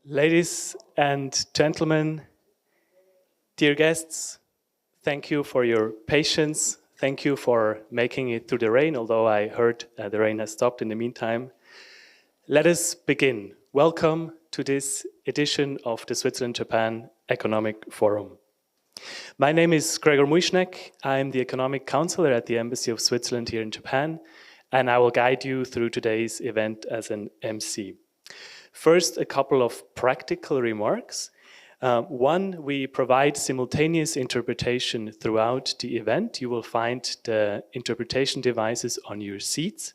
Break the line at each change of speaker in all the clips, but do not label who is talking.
Ladies and gentlemen, dear guests, thank you for your patience. Thank you for making it through the rain, although I heard the rain has stopped in the meantime. Let us begin. Welcome to this edition of the Switzerland-Japan Economic Forum. My name is Gregor Muischneck. I'm the Economic Counselor at the Embassy of Switzerland here in Japan, and I will guide you through today's event as an MC. First, a couple of practical remarks. One, we provide simultaneous interpretation throughout the event. You will find the interpretation devices on your seats.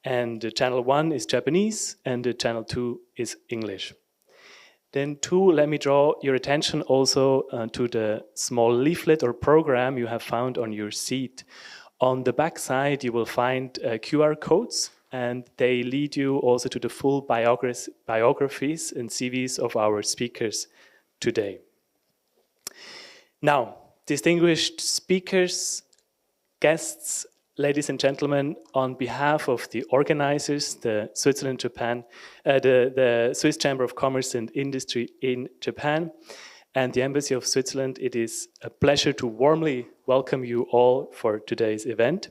And channel 1 is Japanese and channel 2 is English. Then 2, let me draw your attention also to the small leaflet or program you have found on your seat. On the back side, you will find QR codes, and they lead you also to the full biographies and CVs of our speakers today. Now, distinguished speakers, guests, ladies and gentlemen, on behalf of the organizers, the Switzerland-Japan, the Swiss Chamber of Commerce and Industry in Japan, and the Embassy of Switzerland, it is a pleasure to warmly welcome you all for today's event.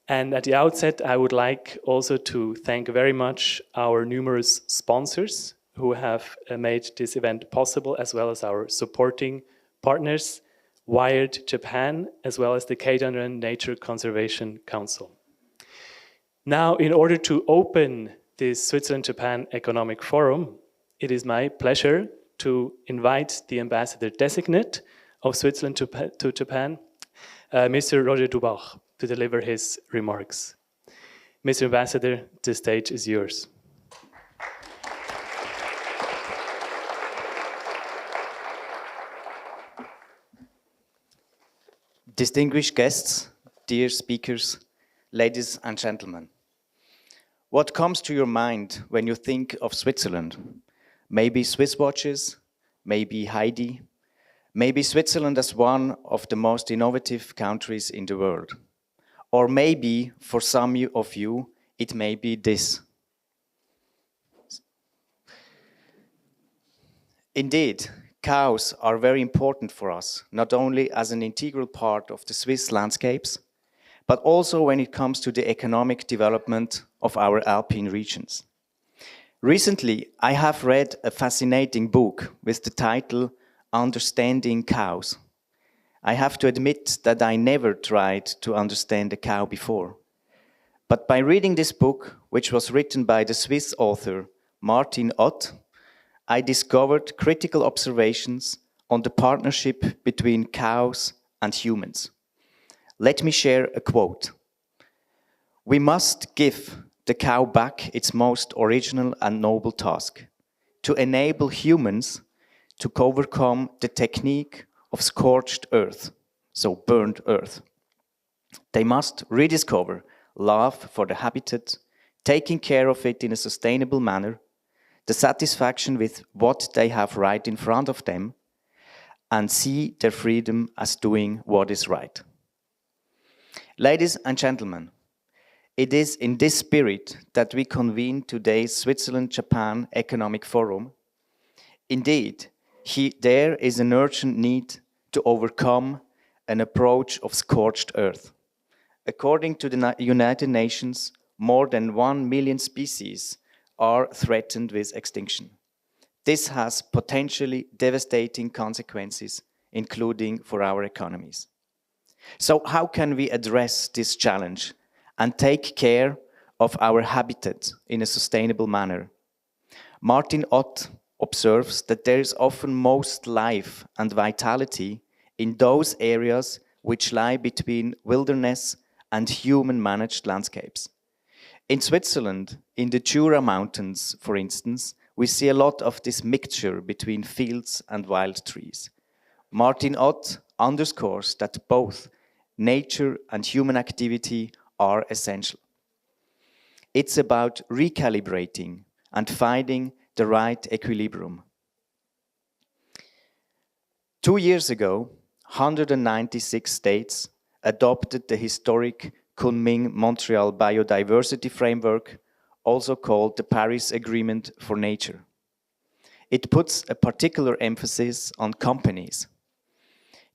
And at the outset, I would like also to thank very much our numerous sponsors who have made this event possible, as well as our supporting partners, Wired Japan, as well as the Keidanren Nature Conservation Council. Now, in order to open this Switzerland-Japan Economic Forum, it is my pleasure to invite the Ambassador Designate of Switzerland to Japan, Mr. Roger Dubach, to deliver his remarks. Mr. Ambassador, the stage is yours.
Distinguished guests, dear speakers, ladies and gentlemen. What comes to your mind when you think of Switzerland? Maybe Swiss watches, maybe Heidi, maybe Switzerland as one of the most innovative countries in the world. Or maybe, for some of you, it may be this. Indeed, cows are very important for us, not only as an integral part of the Swiss landscapes, but also when it comes to the economic development of our Alpine regions. Recently, I have read a fascinating book with the title Understanding Cows. I have to admit that I never tried to understand a cow before. But by reading this book, which was written by the Swiss author Martin Ott, I discovered critical observations on the partnership between cows and humans. Let me share a quote. "We must give the cow back its most original and noble task, to enable humans to overcome the technique of scorched earth, so burned earth. They must rediscover love for the habitat, taking care of it in a sustainable manner, the satisfaction with what they have right in front of them, and see their freedom as doing what is right." Ladies and gentlemen, it is in this spirit that we convene today's Switzerland-Japan Economic Forum. Indeed, there is an urgent need to overcome an approach of scorched earth. According to the United Nations, more than 1 million species are threatened with extinction. This has potentially devastating consequences, including for our economies. So how can we address this challenge and take care of our habitat in a sustainable manner? Martin Ott observes that there is often most life and vitality in those areas which lie between wilderness and human-managed landscapes. In Switzerland, in the Jura Mountains, for instance, we see a lot of this mixture between fields and wild trees. Martin Ott underscores that both nature and human activity are essential. It's about recalibrating and finding the right equilibrium. 2 years ago, 196 states adopted the historic Kunming-Montreal Biodiversity Framework, also called the Paris Agreement for Nature. it puts a particular emphasis on companies.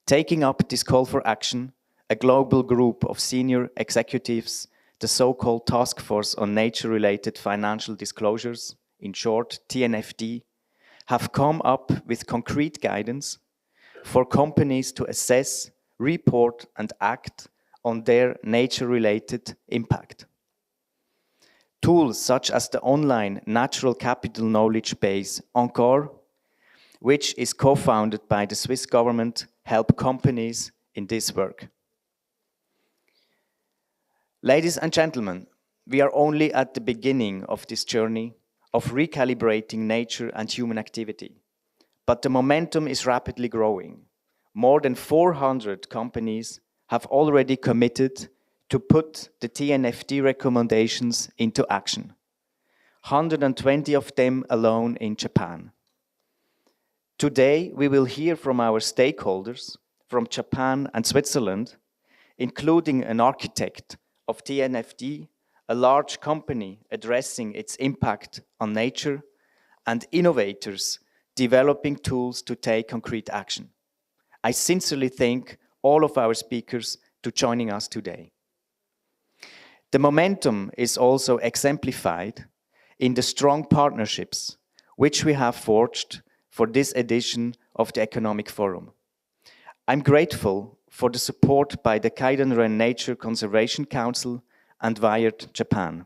Taking up this call for action, a global group of senior executives, the so-called Task Force on Nature-Related Financial Disclosures, in short TNFD, have come up with concrete guidance for companies to assess, report, and act on their nature-related impact. Tools such as the online natural capital knowledge base Encore, which is co-founded by the Swiss government, help companies in this work. Ladies and gentlemen, we are only at the beginning of this journey of recalibrating nature and human activity, but the momentum is rapidly growing. More than 400 companies have already committed to put the TNFD recommendations into action. 120 of them alone in Japan. Today, we will hear from our stakeholders from Japan and Switzerland, including an architect of TNFD, a large company addressing its impact on nature, and innovators developing tools to take concrete action. I sincerely thank all of our speakers for joining us today. The momentum is also exemplified in the strong partnerships which we have forged for this edition of the Economic Forum. I'm grateful for the support by the Kaidanren Nature Conservation Council and Wired Japan,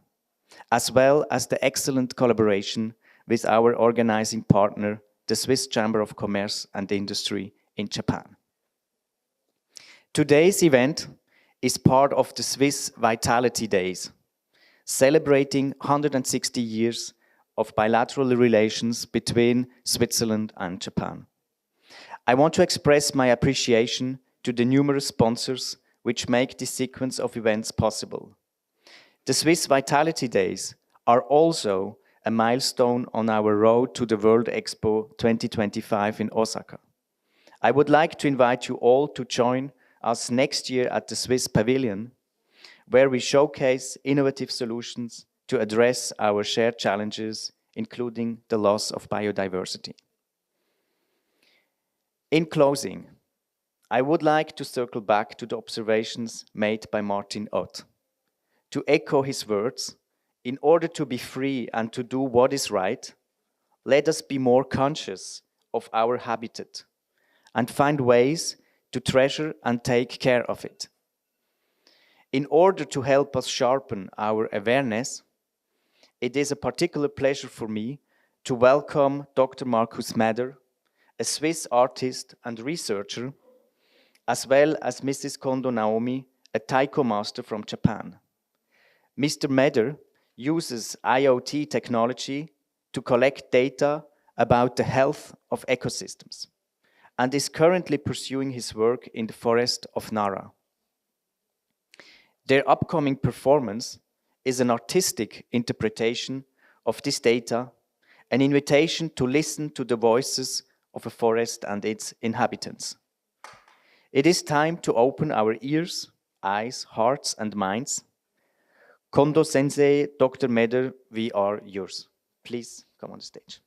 as well as the excellent collaboration with our organizing partner, the Swiss Chamber of Commerce and Industry in Japan. Today's event is part of the Swiss Vitality Days, celebrating 160 years of bilateral relations between Switzerland and Japan. I want to express my appreciation to the numerous sponsors which make this sequence of events possible. The Swiss Vitality Days are also a milestone on our road to the World Expo 2025 in Osaka. I would like to invite you all to join us next year at the Swiss Pavilion, where we showcase innovative solutions to address our shared challenges, including the loss of biodiversity. In closing, I would like to circle back to the observations made by Martin Ott. To echo his words, in order to be free and to do what is right, let us be more conscious of our habitat and find ways to treasure and take care of it. In order to help us sharpen our awareness, it is a particular pleasure for me to welcome Dr. Markus Meder, a Swiss artist and researcher, as well as Mrs. Kondo Naomi, a taiko master from Japan. Mr. Meder uses IoT technology to collect data about the health of ecosystems and is currently pursuing his work in the forest of Nara. Their upcoming performance is an artistic interpretation of this data, an invitation to listen to the voices of a forest and its inhabitants. It is time to open our ears, eyes, hearts, and minds. Kondo Sensei, Dr. Meder, we are yours. Please come on the stage.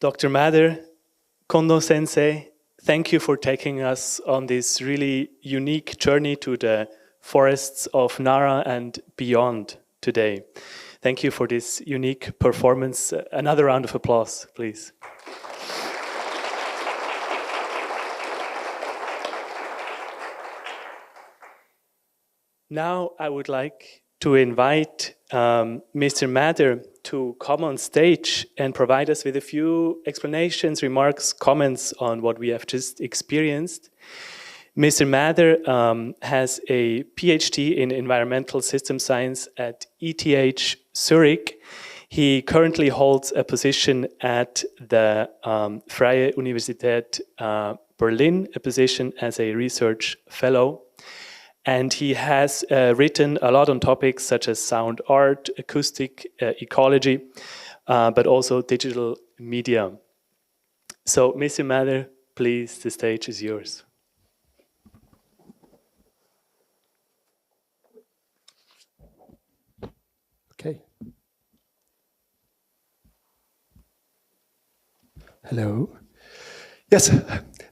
Dr. Mather, Kondo Sensei, thank you for taking us on this really unique journey to the forests of Nara and beyond today. Thank you for this unique performance. Another round of applause, please. Now I would like to invite Mr. Mather to come on stage and provide us with a few explanations, remarks, comments on what we have just experienced. Mr. Mather has a PhD in environmental system science at ETH Zurich. He currently holds a position at the Freie Universität Berlin, a position as a research fellow. And he has written a lot on topics such as sound art, acoustic ecology, but also digital media. So, Mr. Mather, please, the stage is yours.
Okay. Hello. Yes,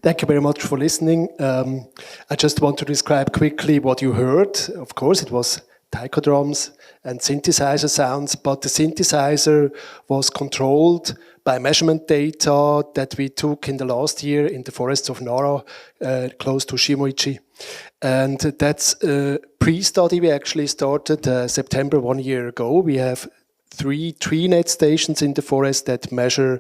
thank you very much for listening. I just want to describe quickly what you heard. Of course, it was taiko drums and synthesizer sounds, but the synthesizer was controlled by measurement data that we took in the last year in the forests of Nara, close to Shimoichi. And that's a pre-study we actually started September 1 year ago. We have 3 tree net stations in the forest that measure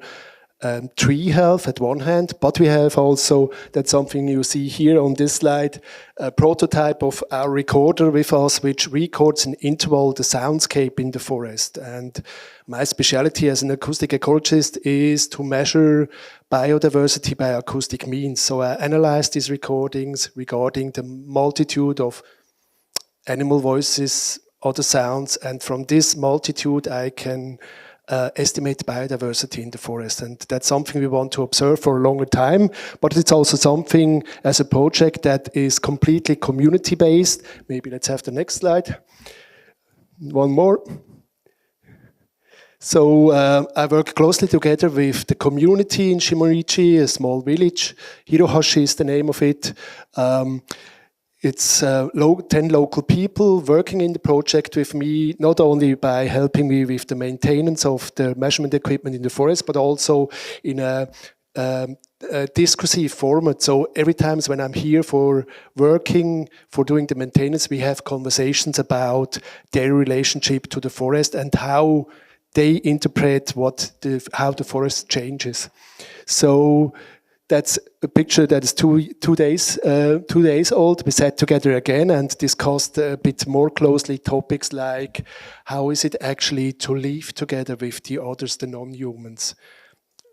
tree health at one hand, but we have also, that's something you see here on this slide, a prototype of our recorder with us, which records in interval the soundscape in the forest. And my specialty as an acoustic ecologist is to measure biodiversity by acoustic means. So I analyze these recordings regarding the multitude of animal voices, other sounds, and from this multitude I can estimate biodiversity in the forest. And that's something we want to observe for a longer time, but it's also something as a project that is completely community-based. Maybe let's have the next slide. One more. So I work closely together with the community in Shimoichi, a small village. Hirohashi is the name of it. It's 10 local people working in the project with me, not only by helping me with the maintenance of the measurement equipment in the forest, but also in a discursive format. So every time when I'm here for working, for doing the maintenance, we have conversations about their relationship to the forest and how they interpret how the forest changes. So that's a picture that is two days old. We sat together again and discussed a bit more closely topics like how is it actually to live together with the others, the non-humans.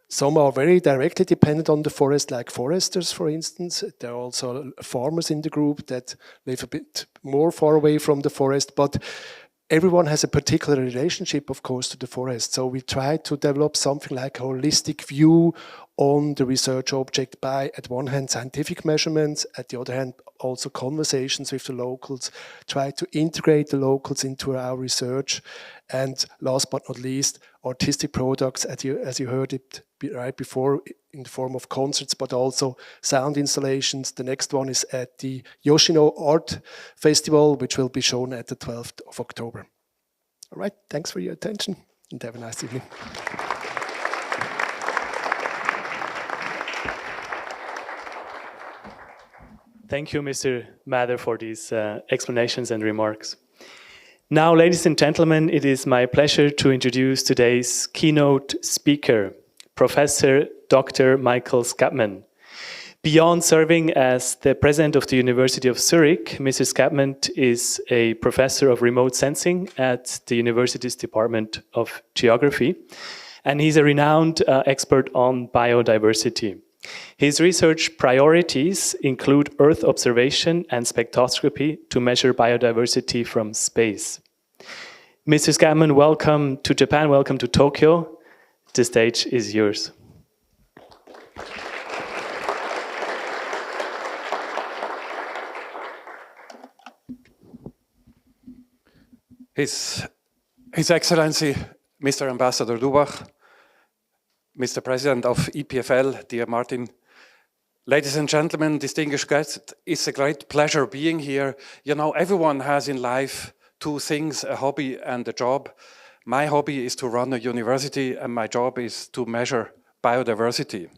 Some are very directly dependent on the forest, like foresters, for instance. There are also farmers in the group that live a bit more far away from the forest, but everyone has a particular relationship, of course, to the forest. So we try to develop something like a holistic view on the research object by, at one hand, scientific measurements, at the other hand, also conversations with the locals, try to integrate the locals into our research, and last but not least, artistic products, as you heard it right before, in the form of concerts, but also sound installations. The next one is at the Yoshino Art Festival, which will be shown at the 12th of October. All right, thanks for your attention, and have a nice evening.
Thank you, Mr. Mather, for these explanations and remarks. Now, ladies and gentlemen, it is my pleasure to introduce today's keynote speaker, Professor Dr. Michael Scapman. Beyond serving as the president of the University of Zurich, Mr. Scapman is a professor of remote sensing at the university's Department of Geography, and he's a renowned expert on biodiversity. His research priorities include Earth observation and spectroscopy to measure biodiversity from space. Mr. Scapman, welcome to Japan, welcome to Tokyo. The stage is yours.
His Excellency, Mr. Ambassador Dubach, Mr. President of EPFL, dear Martin, ladies and gentlemen, distinguished guests, it's a great pleasure being here. You know, everyone has in life two things, a hobby and a job. My hobby is to run a university and my job is to measure biodiversity.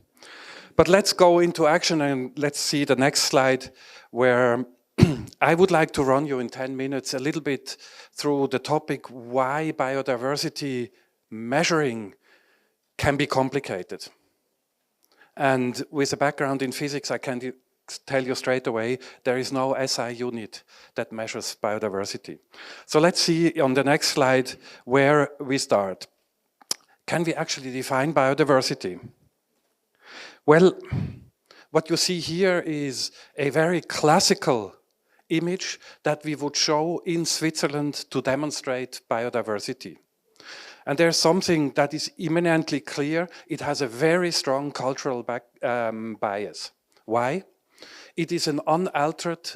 But let's go into action and let's see the next slide where I would like to run you in 10 minutes a little bit through the topic why biodiversity measuring can be complicated. And with a background in physics, I can tell you straight away, there is no SI unit that measures biodiversity. So let's see on the next slide where we start. Can we actually define biodiversity? Well, what you see here is a very classical image that we would show in Switzerland to demonstrate biodiversity. And there's something that is eminently clear. It has a very strong cultural bias. Why? It is an unaltered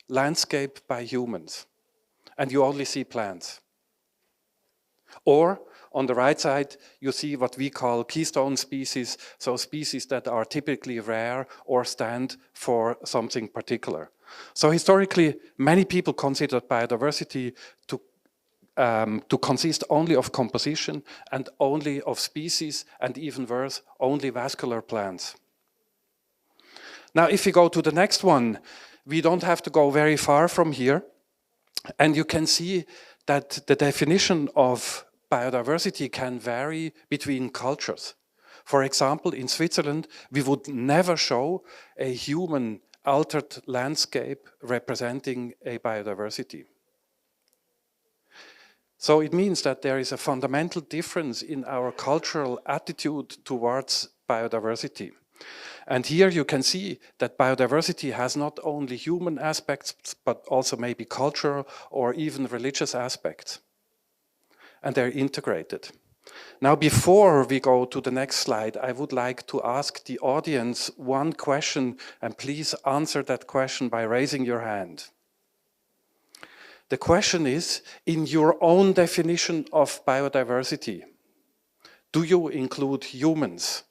landscape by humans, and you only see plants. Or, on the right side, you see what we call keystone species, so species that are typically rare or stand for something particular. So historically, many people considered biodiversity to consist only of composition and only of species, and even worse, only vascular plants. Now, if we go to the next one, we don't have to go very far from here, and you can see that the definition of biodiversity can vary between cultures. For example, in Switzerland, we would never show a human-altered landscape representing a biodiversity. So it means that there is a fundamental difference in our cultural attitude towards biodiversity. And here you can see that biodiversity has not only human aspects, but also maybe cultural or even religious aspects. And they're integrated. Now, before we go to the next slide, I would like to ask the audience one question, and please answer that question by raising your hand. The question is, in your own definition of biodiversity, do you include humans?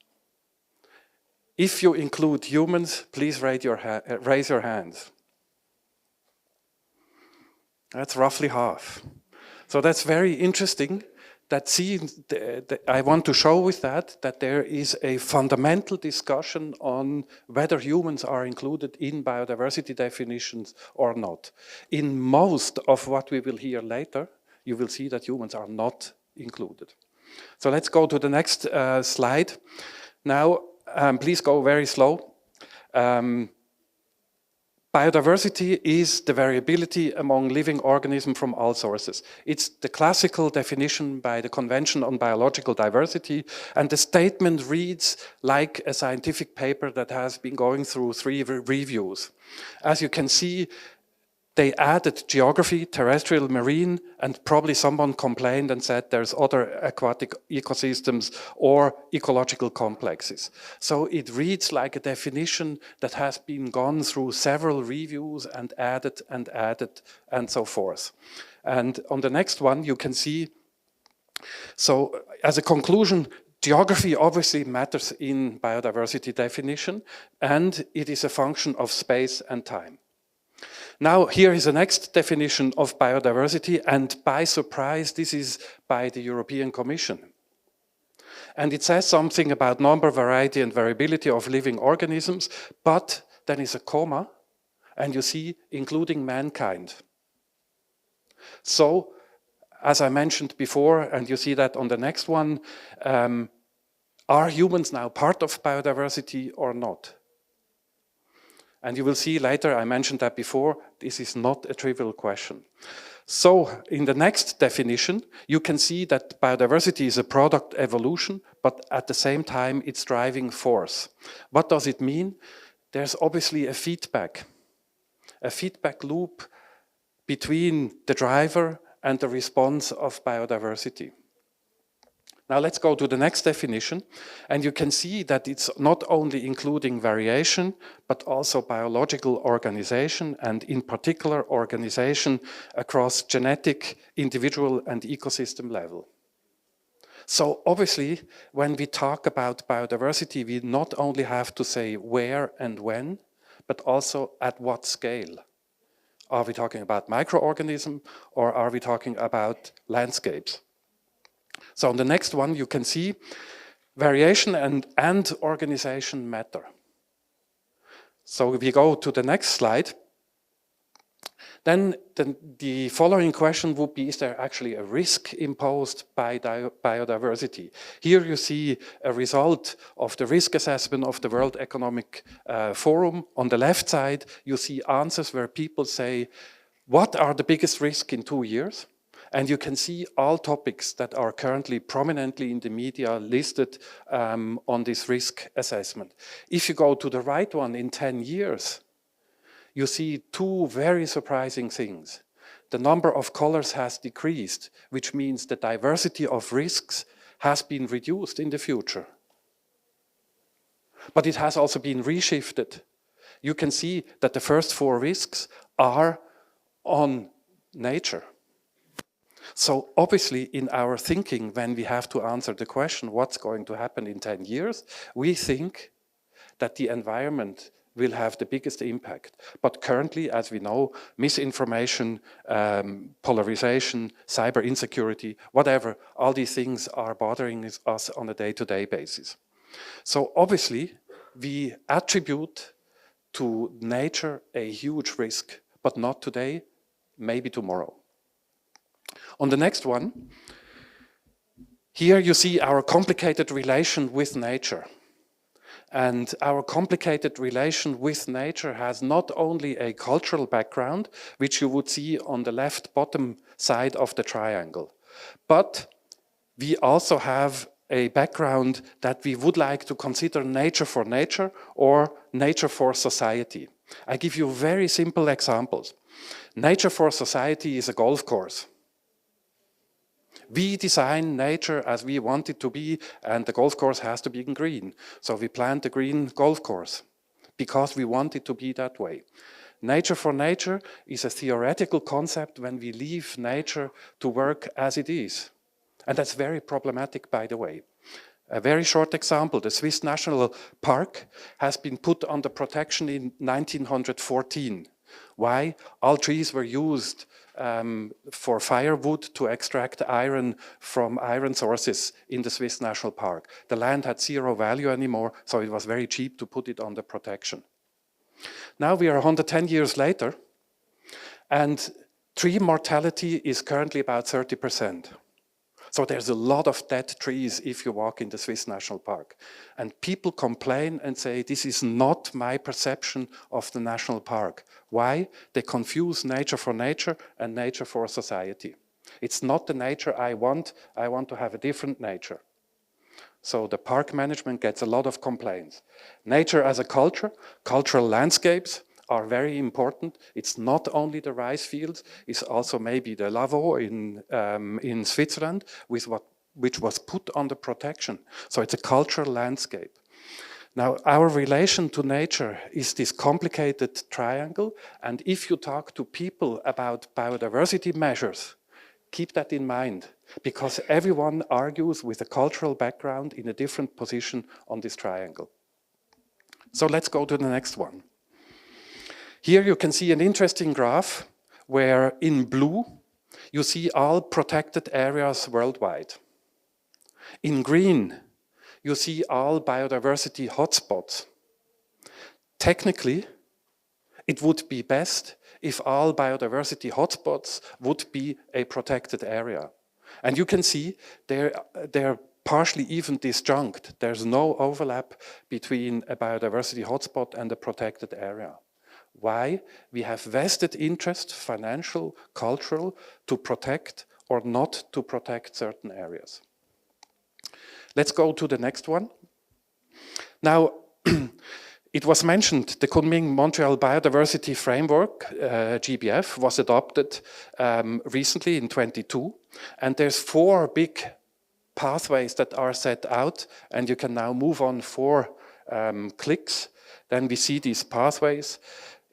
If you include humans, please raise your hands. That's roughly half. So that's very interesting. I want to show with that there is a fundamental discussion on whether humans are included in biodiversity definitions or not. In most of what we will hear later, you will see that humans are not included. So let's go to the next slide. Now, please go very slow. Biodiversity is the variability among living organisms from all sources. It's the classical definition by the Convention on Biological Diversity, and the statement reads like a scientific paper that has been going through 3 reviews. As you can see, they added geography, terrestrial, marine, and probably someone complained and said there's other aquatic ecosystems or ecological complexes. So it reads like a definition that has been gone through several reviews and added and so forth. And on the next one you can see, so as a conclusion, geography obviously matters in biodiversity definition, and it is a function of space and time. Now, here is the next definition of biodiversity, and by surprise, this is by the European Commission. And it says something about number, variety, and variability of living organisms, but then is a comma, and you see, including mankind. So, as I mentioned before, and you see that on the next one, are humans now part of biodiversity or not? And you will see later, I mentioned that before, this is not a trivial question. So, in the next definition, you can see that biodiversity is a product evolution, but at the same time, it's driving force. What does it mean? There's obviously a feedback loop between the driver and the response of biodiversity. Now let's go to the next definition, and you can see that it's not only including variation, but also biological organization, and in particular organization across genetic, individual, and ecosystem level. So obviously, when we talk about biodiversity, we not only have to say where and when, but also at what scale. Are we talking about microorganisms or are we talking about landscapes? So on the next one, you can see variation and organization matter. So if we go to the next slide, then the following question would be, is there actually a risk imposed by biodiversity? Here you see a result of the risk assessment of the World Economic Forum. On the left side, you see answers where people say, what are the biggest risks in 2 years? And you can see all topics that are currently prominently in the media listed on this risk assessment. If you go to the right one, in 10 years, you see two very surprising things. The number of colors has decreased, which means the diversity of risks has been reduced in the future. But it has also been reshifted. You can see that the first 4 risks are on nature. So obviously in our thinking, when we have to answer the question, what's going to happen in 10 years, we think that the environment will have the biggest impact. But currently, as we know, misinformation, polarization, cyber insecurity, whatever, all these things are bothering us on a day-to-day basis. So obviously, we attribute to nature a huge risk, but not today, maybe tomorrow. On the next one, here you see our complicated relation with nature. And our complicated relation with nature has not only a cultural background, which you would see on the left bottom side of the triangle, but we also have a background that we would like to consider nature for nature or nature for society. I give you very simple examples. Nature for society is a golf course. We design nature as we want it to be, and the golf course has to be in green. So we plant a green golf course because we want it to be that way. Nature for nature is a theoretical concept when we leave nature to work as it is. And that's very problematic, by the way. A very short example, the Swiss National Park has been put under protection in 1914. Why? All trees were used for firewood to extract iron from iron sources in the Swiss National Park. The land had zero value anymore, so it was very cheap to put it under protection. Now we are 110 years later, and tree mortality is currently about 30%. So there's a lot of dead trees if you walk in the Swiss National Park. And people complain and say, this is not my perception of the national park. Why? They confuse nature for nature and nature for society. It's not the nature I want to have a different nature. So the park management gets a lot of complaints. Nature as a culture, cultural landscapes are very important. It's not only the rice fields, it's also maybe the Lavaux in Switzerland, which was put under protection. So it's a cultural landscape. Now, our relation to nature is this complicated triangle, and if you talk to people about biodiversity measures, keep that in mind, because everyone argues with a cultural background in a different position on this triangle. So let's go to the next one. Here you can see an interesting graph where in blue you see all protected areas worldwide. In green you see all biodiversity hotspots. Technically, it would be best if all biodiversity hotspots would be a protected area. And you can see they're partially even disjunct. There's no overlap between a biodiversity hotspot and a protected area. Why? We have vested interest, financial, cultural, to protect or not to protect certain areas. Let's go to the next one. Now, it was mentioned the Kunming-Montreal Biodiversity Framework, GBF, was adopted recently in 2022. And there's 4 big pathways that are set out, and you can now move on 4 clicks. Then we see these pathways.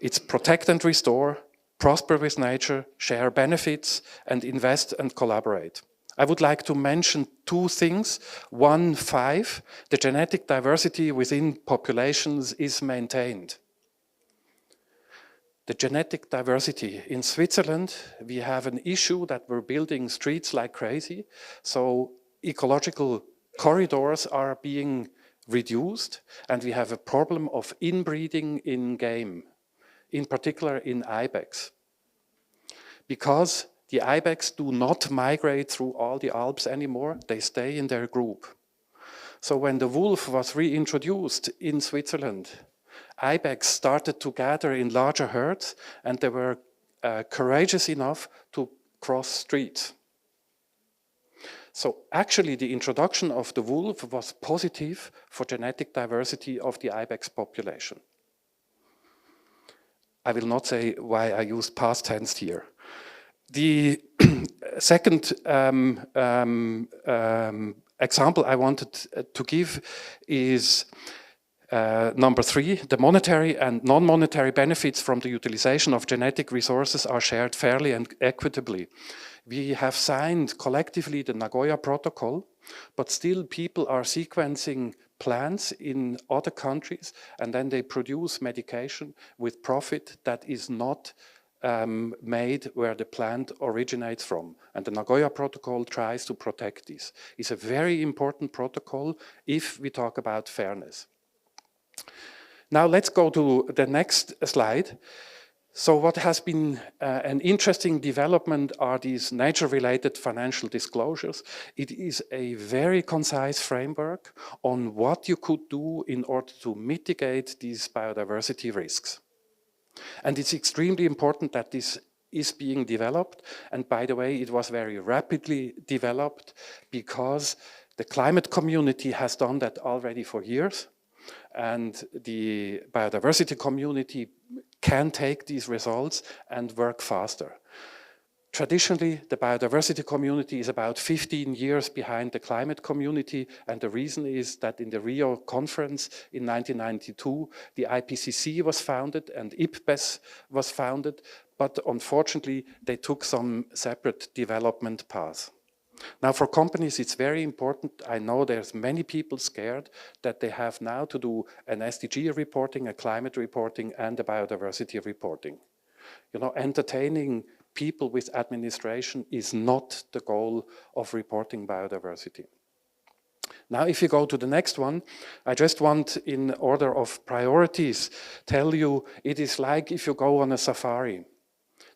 It's protect and restore, prosper with nature, share benefits, and invest and collaborate. I would like to mention two things. 1.5, the genetic diversity within populations is maintained. The genetic diversity. In Switzerland, we have an issue that we're building streets like crazy. So ecological corridors are being reduced, and we have a problem of inbreeding in game, in particular in ibex. Because the ibex do not migrate through all the Alps anymore, they stay in their group. So when the wolf was reintroduced in Switzerland, ibex started to gather in larger herds, and they were courageous enough to cross streets. So actually the introduction of the wolf was positive for genetic diversity of the ibex population. I will not say why I use past tense here. The second example I wanted to give is number 3, the monetary and non-monetary benefits from the utilization of genetic resources are shared fairly and equitably. We have signed collectively the Nagoya Protocol, but still people are sequencing plants in other countries, and then they produce medication with profit that is not made where the plant originates from. And the Nagoya Protocol tries to protect this. It's a very important protocol if we talk about fairness. Now let's go to the next slide. So what has been an interesting development are these nature-related financial disclosures. It is a very concise framework on what you could do in order to mitigate these biodiversity risks. And it's extremely important that this is being developed. And by the way, it was very rapidly developed because the climate community has done that already for years. And the biodiversity community can take these results and work faster. Traditionally, the biodiversity community is about 15 years behind the climate community, and the reason is that in the Rio conference in 1992, the IPCC was founded and IPBES was founded, but unfortunately, they took some separate development paths. Now for companies, it's very important. I know there's many people scared that they have now to do an SDG reporting, a climate reporting, and a biodiversity reporting. You know, entertaining people with administration is not the goal of reporting biodiversity. Now, if you go to the next one, I just want, in order of priorities, tell you it is like if you go on a safari.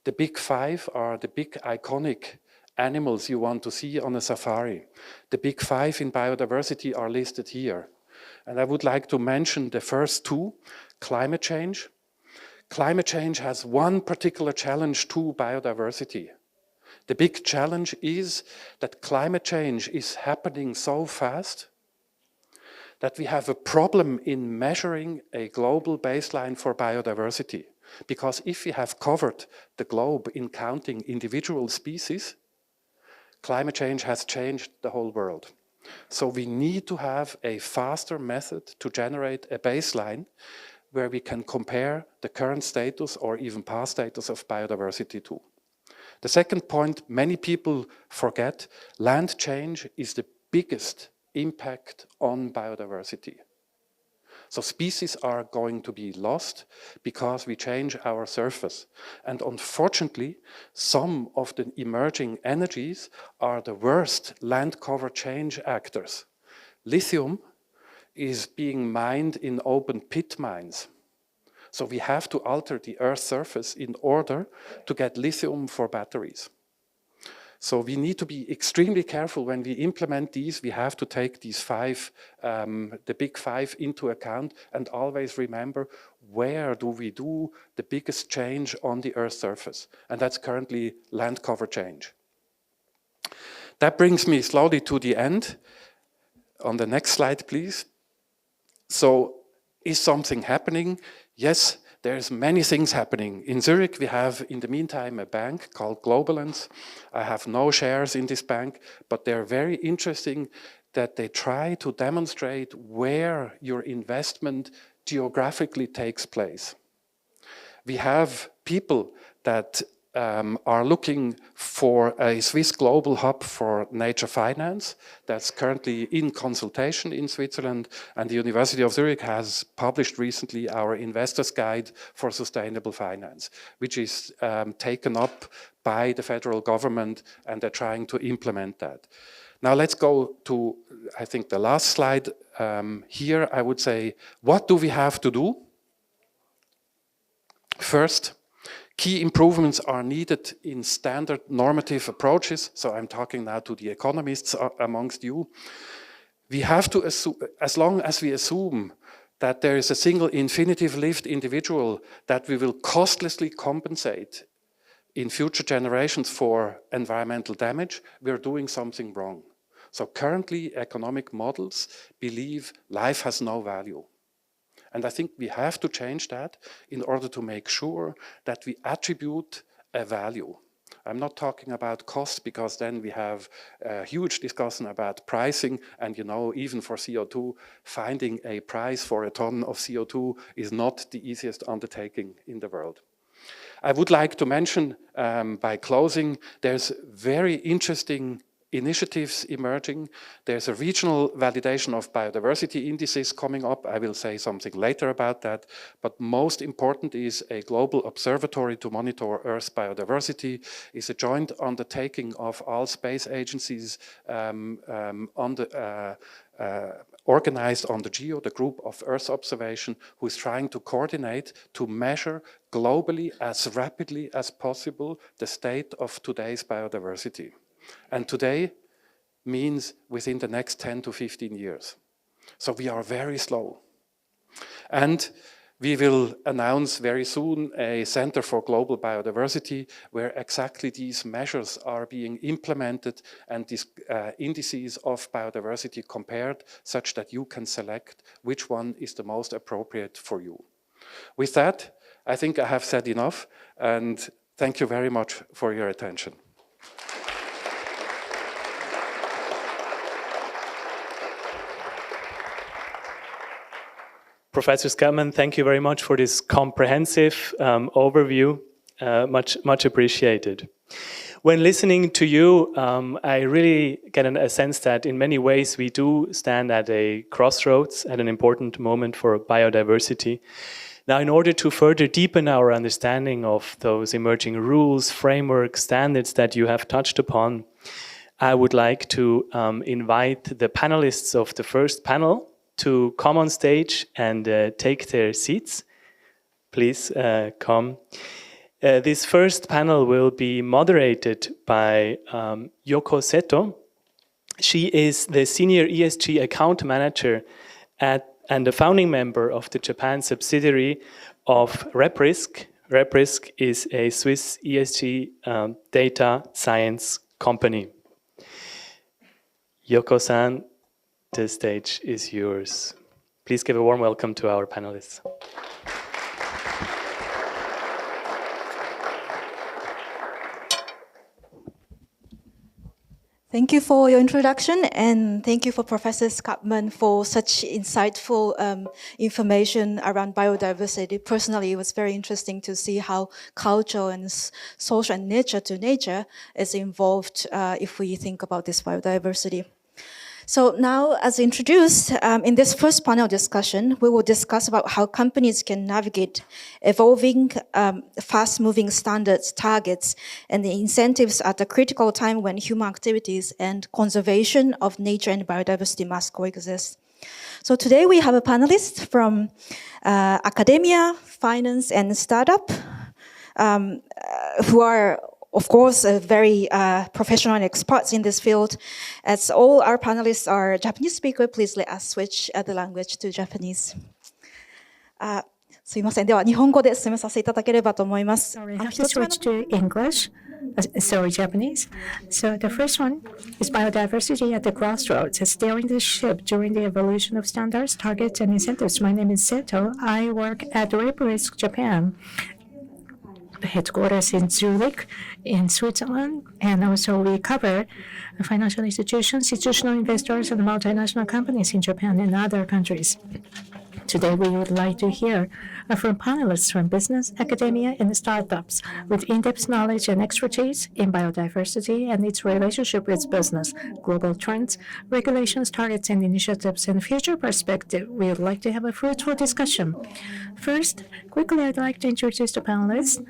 The big 5 are the big iconic animals you want to see on a safari. The big 5 in biodiversity are listed here. And I would like to mention the first 2, climate change. Climate change has one particular challenge to biodiversity. The big challenge is that climate change is happening so fast that we have a problem in measuring a global baseline for biodiversity. Because if we have covered the globe in counting individual species, climate change has changed the whole world. So we need to have a faster method to generate a baseline where we can compare the current status or even past status of biodiversity too. The second point many people forget, land change is the biggest impact on biodiversity. So species are going to be lost because we change our surface. And unfortunately, some of the emerging energies are the worst land cover change actors. Lithium is being mined in open pit mines. So we have to alter the Earth's surface in order to get lithium for batteries. So we need to be extremely careful when we implement these. We have to take these 5, the big 5 into account and always remember where do we do the biggest change on the Earth's surface. And that's currently land cover change. That brings me slowly to the end. On the next slide, please. So is something happening? Yes. There's many things happening. In Zurich, we have, in the meantime, a bank called Globalance. I have no shares in this bank, but they're very interesting that they try to demonstrate where your investment geographically takes place. We have people that are looking for a Swiss global hub for nature finance that's currently in consultation in Switzerland, and the University of Zurich has published recently our Investors Guide for Sustainable Finance, which is taken up by the federal government, and they're trying to implement that. Now let's go to, I think, the last slide. Here I would say, what do we have to do? First, key improvements are needed in standard normative approaches. So I'm talking now to the economists amongst you. We have to assume, as long as we assume that there is a single infinitive lived individual, that we will costlessly compensate in future generations for environmental damage, we're doing something wrong. So currently, economic models believe life has no value. And I think we have to change that in order to make sure that we attribute a value. I'm not talking about cost, because then we have a huge discussion about pricing, and you know, even for CO2, finding a price for a ton of CO2 is not the easiest undertaking in the world. I would like to mention, by closing, there's very interesting initiatives emerging. There's a regional validation of biodiversity indices coming up. I will say something later about that. But most important is a global observatory to monitor Earth's biodiversity. It's a joint undertaking of all space agencies organized on the GEO, the Group of Earth Observation, who is trying to coordinate to measure globally as rapidly as possible the state of today's biodiversity. And today means within the next 10 to 15 years. So we are very slow. And we will announce very soon a Center for Global Biodiversity, where exactly these measures are being implemented and these indices of biodiversity compared, such that you can select which one is the most appropriate for you. With that, I think I have said enough, and thank you very much for your attention.
Professor Scatman, thank you very much for this comprehensive overview. Much appreciated. When listening to you, I really get a sense that in many ways we do stand at a crossroads, at an important moment for biodiversity. Now, in order to further deepen our understanding of those emerging rules, frameworks, standards that you have touched upon, I would like to invite the panelists of the first panel to come on stage and take their seats. Please come. This first panel will be moderated by Yoko Seto. She is the Senior ESG Account Manager and the founding member of the Japan subsidiary of RepRisk. RepRisk is a Swiss ESG data science company. Yoko-san, the stage is yours. Please give a warm welcome to our panelists.
Thank you for your introduction, and thank you for Professor Scatman for such insightful information around biodiversity. Personally, it was very interesting to see how culture and social and nature to nature is involved if we think about this biodiversity. So now, as introduced, in this first panel discussion, we will discuss about how companies can navigate evolving, fast-moving standards, targets, and the incentives at a critical time when human activities and conservation of nature and biodiversity must coexist. So today we have a panelist from academia, finance, and startup, who are of course, very professional and experts in this field. As all our panelists are Japanese speakers, please let us switch the language to Japanese. すいません。では、日本語で進めさせていただければと思います。
Sorry, I have to switch to English. Sorry, Japanese. So the first one is biodiversity at the crossroads, steering the ship during the evolution of standards, targets, and incentives. My name is Seto. I work at RepRisk Japan. Headquarters in Zurich, in Switzerland, and also we cover financial institutions, institutional investors, and multinational companies in Japan and other countries. Today, we would like to hear from panelists from business, academia, and startups with in-depth knowledge and expertise in biodiversity and its relationship with business, global trends, regulations, targets, and initiatives, and future perspective. We would like to have a fruitful discussion. First, quickly, I'd like to introduce the panelists.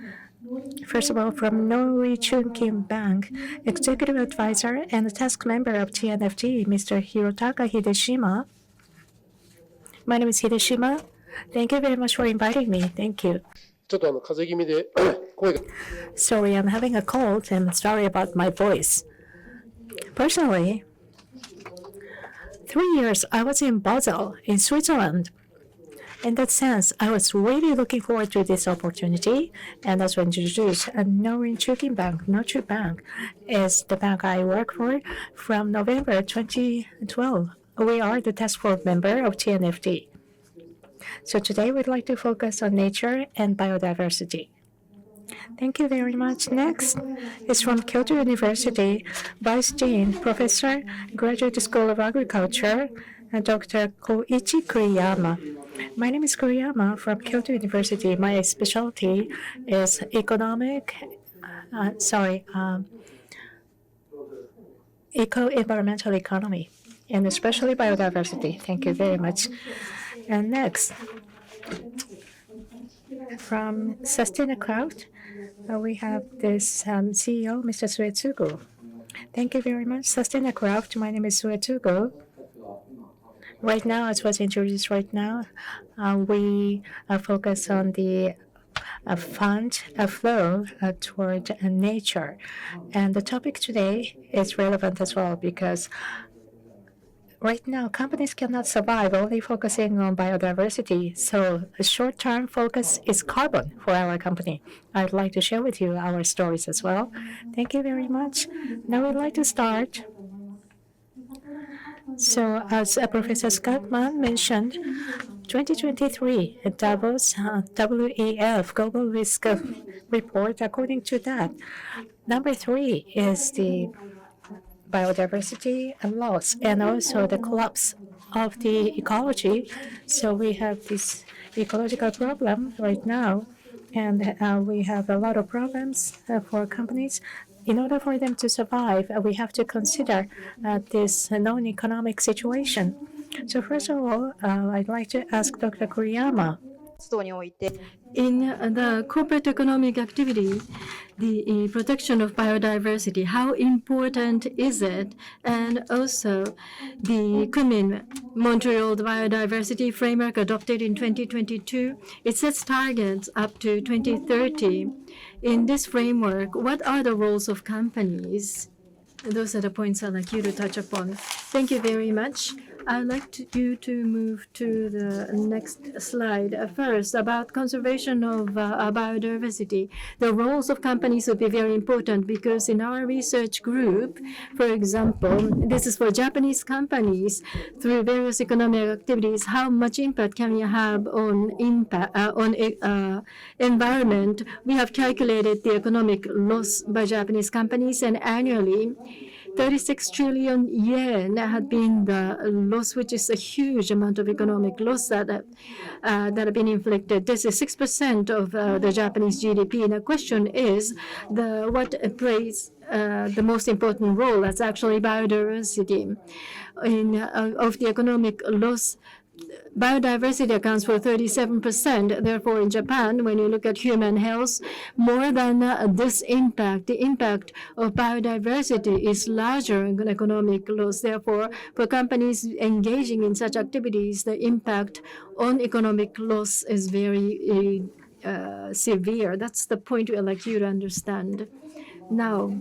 First of all, from Norwegian Bank, Executive Advisor and Task Member of TNFD, Mr. Hirotaka Hideshima. My name is Hideshima. Thank you very much for inviting me. Thank you.
ちょっと風邪気味で声が
Sorry, I'm having a cold and sorry about my voice. Personally, 3 years I was in Basel, in Switzerland. In that sense, I was really looking forward to this opportunity and also introduce Norwegian Bank. Norwegian Bank is the bank I work for from November 2012. We are the task force member of TNFD. So today we'd like to focus on nature and biodiversity. Thank you very much. Next is from Kyoto University, Vice Dean, Professor, Graduate School of Agriculture, Dr. Koichi Kuriyama. My name is Kuriyama from Kyoto University. My specialty is eco-environmental economy, and especially biodiversity. Thank you very much. And next, from Sustainacraft, we have this CEO, Mr. Suetsugu. Thank you very much. Sustainacraft, my name is Suetsugu. Right now, as was introduced right now, we focus on the fund flow toward nature. And the topic today is relevant as well because right now, companies cannot survive only focusing on biodiversity. So a short-term focus is carbon for our company. I'd like to share with you our stories as well. Thank you very much. Now we'd like to start. So as Professor Scottman mentioned, 2023 Davos WEF Global Risk Report, according to that, number 3 is the biodiversity and loss and also the collapse of the ecology. So we have this ecological problem right now, and we have a lot of problems for companies. In order for them to survive, we have to consider this non-economic situation. So first of all, I'd like to ask Dr. Kuriyama.
In the corporate economic activity, the protection of biodiversity, how important is it? And also the Kunming Montreal Biodiversity Framework adopted in 2022, it sets targets up to 2030. In this framework, what are the roles of companies? Those are the points I'd like you to touch upon. Thank you very much. I'd like you to move to the next slide. First, about conservation of biodiversity. The roles of companies will be very important because in our research group, for example, this is for Japanese companies, through various economic activities, how much impact can we have on environment? We have calculated the economic loss by Japanese companies, and annually, 36 trillion yen had been the loss, which is a huge amount of economic loss that have been inflicted. This is 6% of the Japanese GDP. And the question is, what plays the most important role? That's actually biodiversity. Of the economic loss, biodiversity accounts for 37%. Therefore, in Japan, when you look at human health, more than this impact, the impact of biodiversity is larger in economic loss. Therefore, for companies engaging in such activities, the impact on economic loss is very severe. That's the point we'd like you to understand. Now,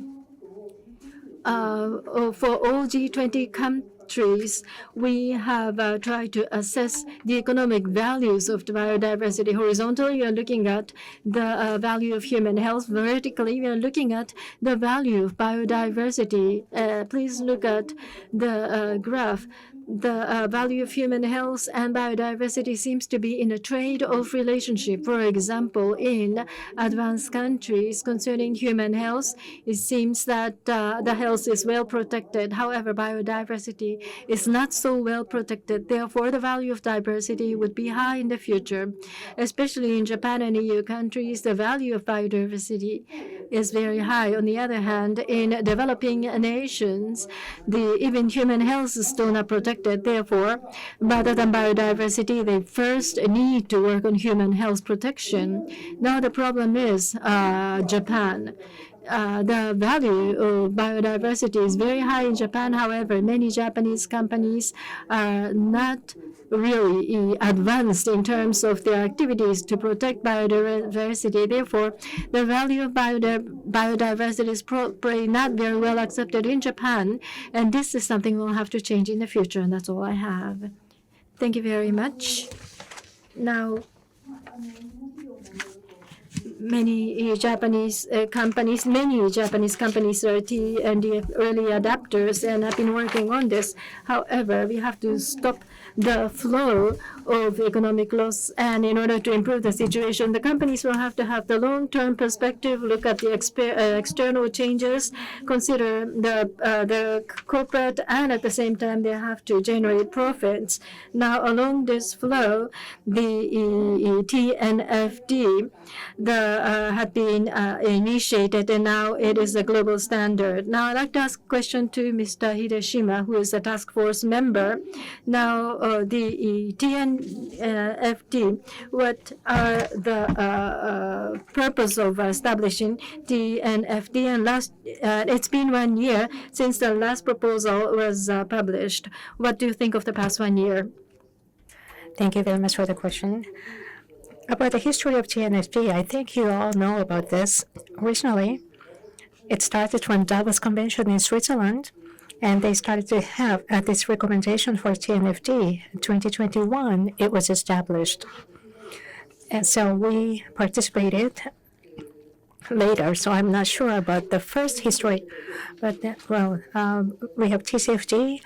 for all G20 countries, we have tried to assess the economic values of the biodiversity. Horizontally, we are looking at the value of human health. Vertically, we are looking at the value of biodiversity. Please look at the graph. the value of human health and biodiversity seems to be in a trade-off relationship. For example, in advanced countries concerning human health, it seems that the health is well protected. However, biodiversity is not so well protected. Therefore, the value of diversity would be high in the future. Especially in Japan and EU countries, the value of biodiversity is very high. On the other hand, in developing nations, even human health is still not protected. Therefore, rather than biodiversity, they first need to work on human health protection. Now the problem is Japan. The value of biodiversity is very high in Japan. However, many Japanese companies are not really advanced in terms of their activities to protect biodiversity. Therefore, the value of biodiversity is probably not very well accepted in Japan, and this is something we'll have to change in the future, and that's all I have. Thank you very much. Now, many Japanese companies are T and D early adapters and have been working on this. However, we have to stop the flow of economic loss, and in order to improve the situation, the companies will have to have the long-term perspective, look at the external changes, consider the corporate, and at the same time they have to generate profits. Now, along this flow, the TNFD had been initiated, and now it is a global standard. Now, I'd like to ask a question to Mr. Hideshima, who is a task force member. Now, the TNFD, what are the purpose of establishing TNFD? And it's been 1 year since the last proposal was published. What do you think of the past 1 year?
Thank you very much for the question. About the history of TNFD, I think you all know about this. Originally, it started from Davos Convention in Switzerland, and they started to have this recommendation for TNFD. In 2021, it was established. And so we participated later, so I'm not sure about the first history. But, we have TCFD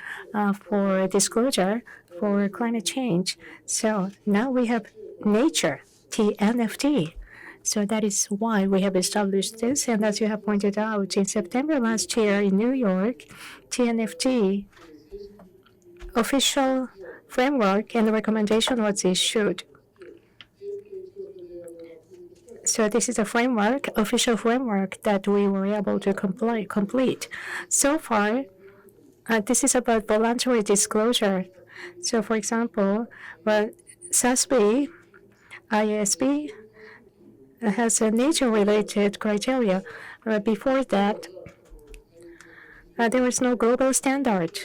for disclosure for climate change. So now we have nature, TNFD. So that is why we have established this. And as you have pointed out, in September last year in New York, TNFD official framework and the recommendation was issued. So this is a framework, official framework that we were able to complete. So far, this is about voluntary disclosure. So for example, SASB, ISB, has a nature-related criteria. Before that, there was no global standard.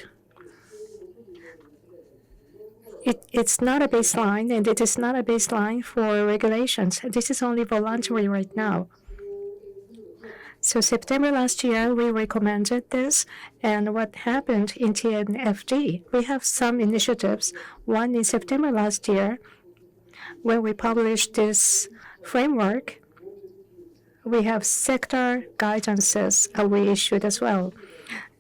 It's not a baseline, and it is not a baseline for regulations. This is only voluntary right now. So September last year, we recommended this, and what happened in TNFD? We have some initiatives. One in September last year, when we published this framework, we have sector guidances we issued as well.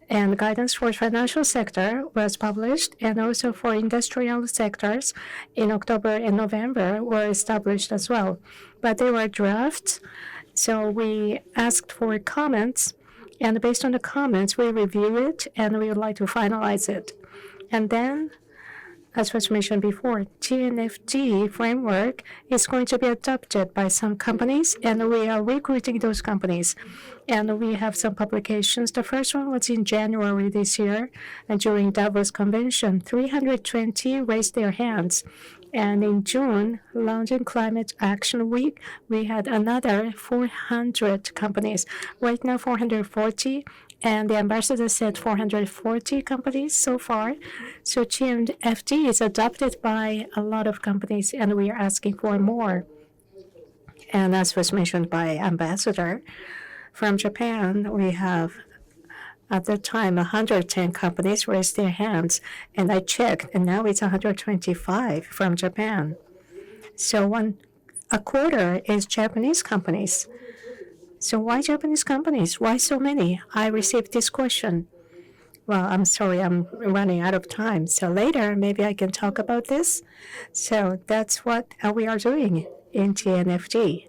And guidance for financial sector was published, and also for industrial sectors in October and November were established as well. But they were drafts, so we asked for comments, and based on the comments, we review it, and we would like to finalize it. And then, as was mentioned before, TNFD framework is going to be adopted by some companies, and we are recruiting those companies. And we have some publications. The first one was in January this year, and during Davos Convention, 320 raised their hands. And in June, London Climate Action Week, we had another 400 companies. Right now, 440. And the ambassador said 440 companies so far. So TNFD is adopted by a lot of companies, and we are asking for more. And as was mentioned by ambassador, from Japan, we have, at the time, 110 companies raised their hands. And I checked, and now it's 125 from Japan. So a quarter is Japanese companies. So why Japanese companies? Why so many? I received this question. Well, I'm sorry, I'm running out of time. So later, maybe I can talk about this. So that's what we are doing in TNFD.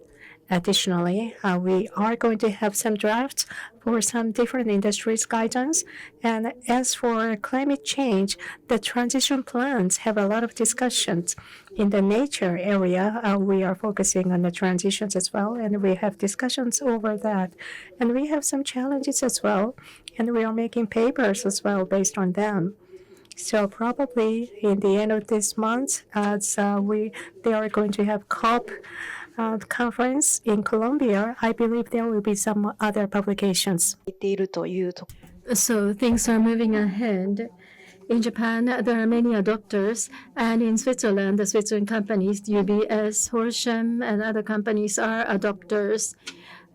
Additionally, we are going to have some drafts for some different industries guidance. And as for climate change, the transition plans have a lot of discussions. In the nature area, we are focusing on the transitions as well, and we have discussions over that. And we have some challenges as well, and we are making papers as well based on them. So probably in the end of this month, as they are going to have COP conference in Colombia, I believe there will be some other publications.
So things are moving ahead. In Japan, there are many adopters, and in Switzerland, the Switzerland companies, UBS, Horsham, and other companies are adopters,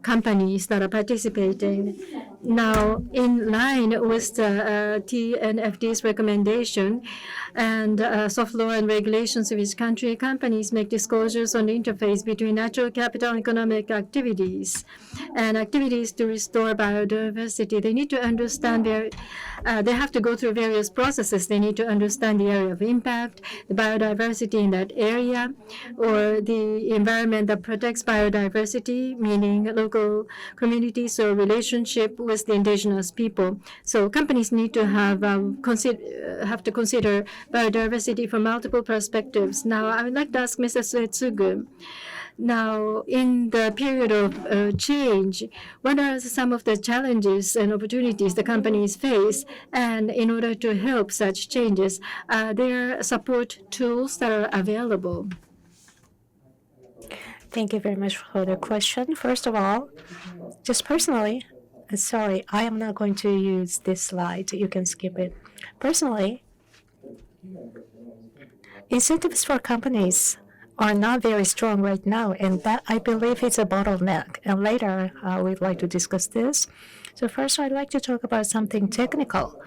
companies that are participating. Now, in line with the TNFD's recommendation and soft law and regulations of each country, companies make disclosures on the interface between natural capital and economic activities and activities to restore biodiversity. They need to understand they have to go through various processes. They need to understand the area of impact, the biodiversity in that area, or the environment that protects biodiversity, meaning local communities or relationship with the indigenous people. So companies need to have to consider biodiversity from multiple perspectives. Now, I would like to ask Mr. Suetsugu. Now, in the period of change, what are some of the challenges and opportunities the companies face? And in order to help such changes, are there support tools that are available?
Thank you very much for the question. First of all, just personally, sorry, I am not going to use this slide. You can skip it. Personally, incentives for companies are not very strong right now, and that I believe it's a bottleneck. And later, we'd like to discuss this. So first, I'd like to talk about something technical.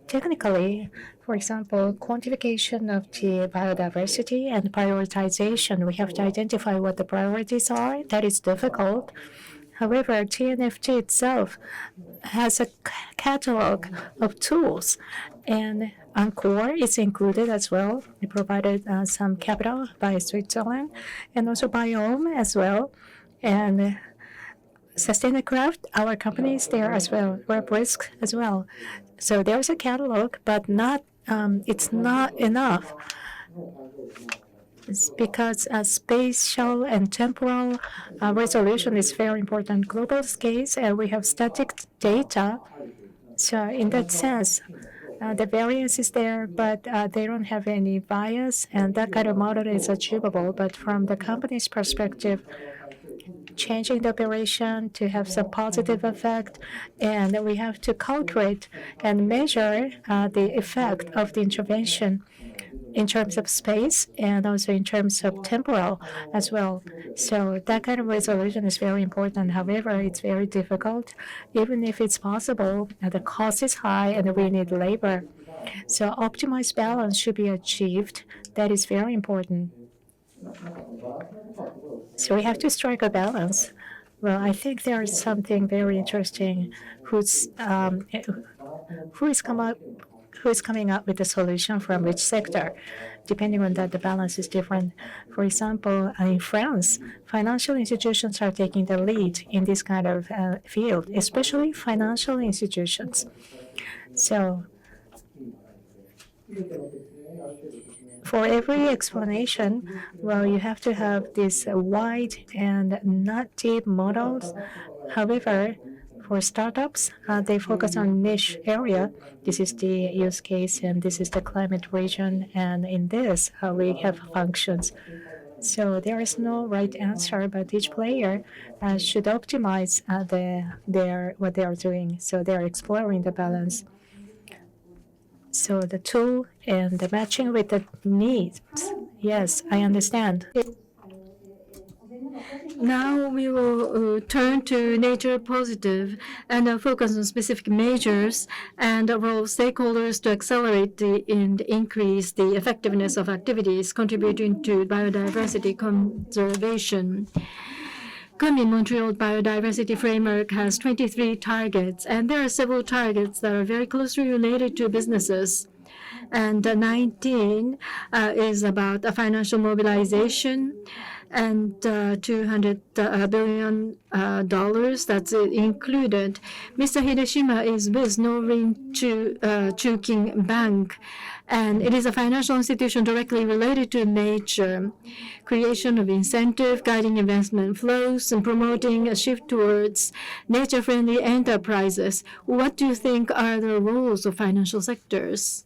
Technically, for example, quantification of the biodiversity and prioritization, we have to identify what the priorities are. That is difficult. However, TNFD itself has a catalog of tools, and Encore is included as well. We provided some capital by Switzerland, and also Biome as well, and Sustainacraft, our company is there as well, Web Risk as well. So there's a catalog, but it's not enough. It's because spatial and temporal resolution is very important. Global scales, we have static data. So in that sense, the variance is there, but they don't have any bias, and that kind of model is achievable. But from the company's perspective, changing the operation to have some positive effect, and we have to calculate and measure the effect of the intervention in terms of space and also in terms of temporal as well. So that kind of resolution is very important. However, it's very difficult. Even if it's possible, the cost is high and we need labor. So optimized balance should be achieved. That is very important. So we have to strike a balance. Well, I think there is something very interesting who is coming up with the solution from which sector. Depending on that, the balance is different. For example, in France, financial institutions are taking the lead in this kind of field, especially financial institutions. So for every explanation, well, you have to have these wide and not deep models. However, for startups, they focus on niche area. This is the use case, and this is the climate region, and in this, we have functions. So there is no right answer, but each player should optimize what they are doing. So they are exploring the balance. So the tool and the matching with the needs. Yes, I understand.
Now we will turn to nature positive and focus on specific measures and role of stakeholders to accelerate and increase the effectiveness of activities contributing to biodiversity conservation. Montreal Biodiversity Framework has 23 targets, and there are several targets that are very closely related to businesses. And 19 is about financial mobilization, and $200 billion that's included. Mr. Hideshima is with Norrin Chuking Bank, and it is a financial institution directly related to nature. Creation of incentive, guiding investment flows, and promoting a shift towards nature-friendly enterprises. What do you think are the roles of financial sectors?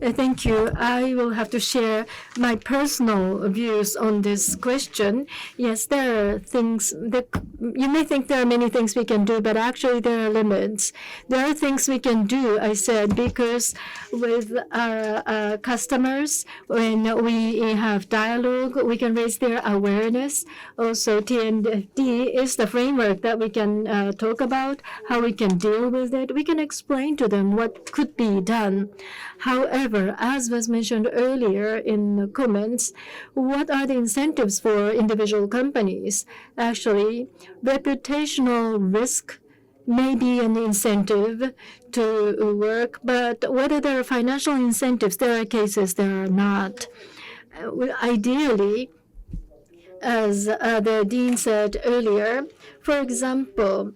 Thank you. I will have to share my personal views on this question. Yes, there are things that you may think there are many things we can do, but actually there are limits. There are things we can do, I said, because with our customers, when we have dialogue, we can raise their awareness. Also, TNFD is the framework that we can talk about, how we can deal with it. We can explain to them what could be done. However, as was mentioned earlier in the comments, what are the incentives for individual companies? Actually, reputational risk may be an incentive to work, but whether there are financial incentives, there are cases there are not. Ideally, as the dean said earlier, for example,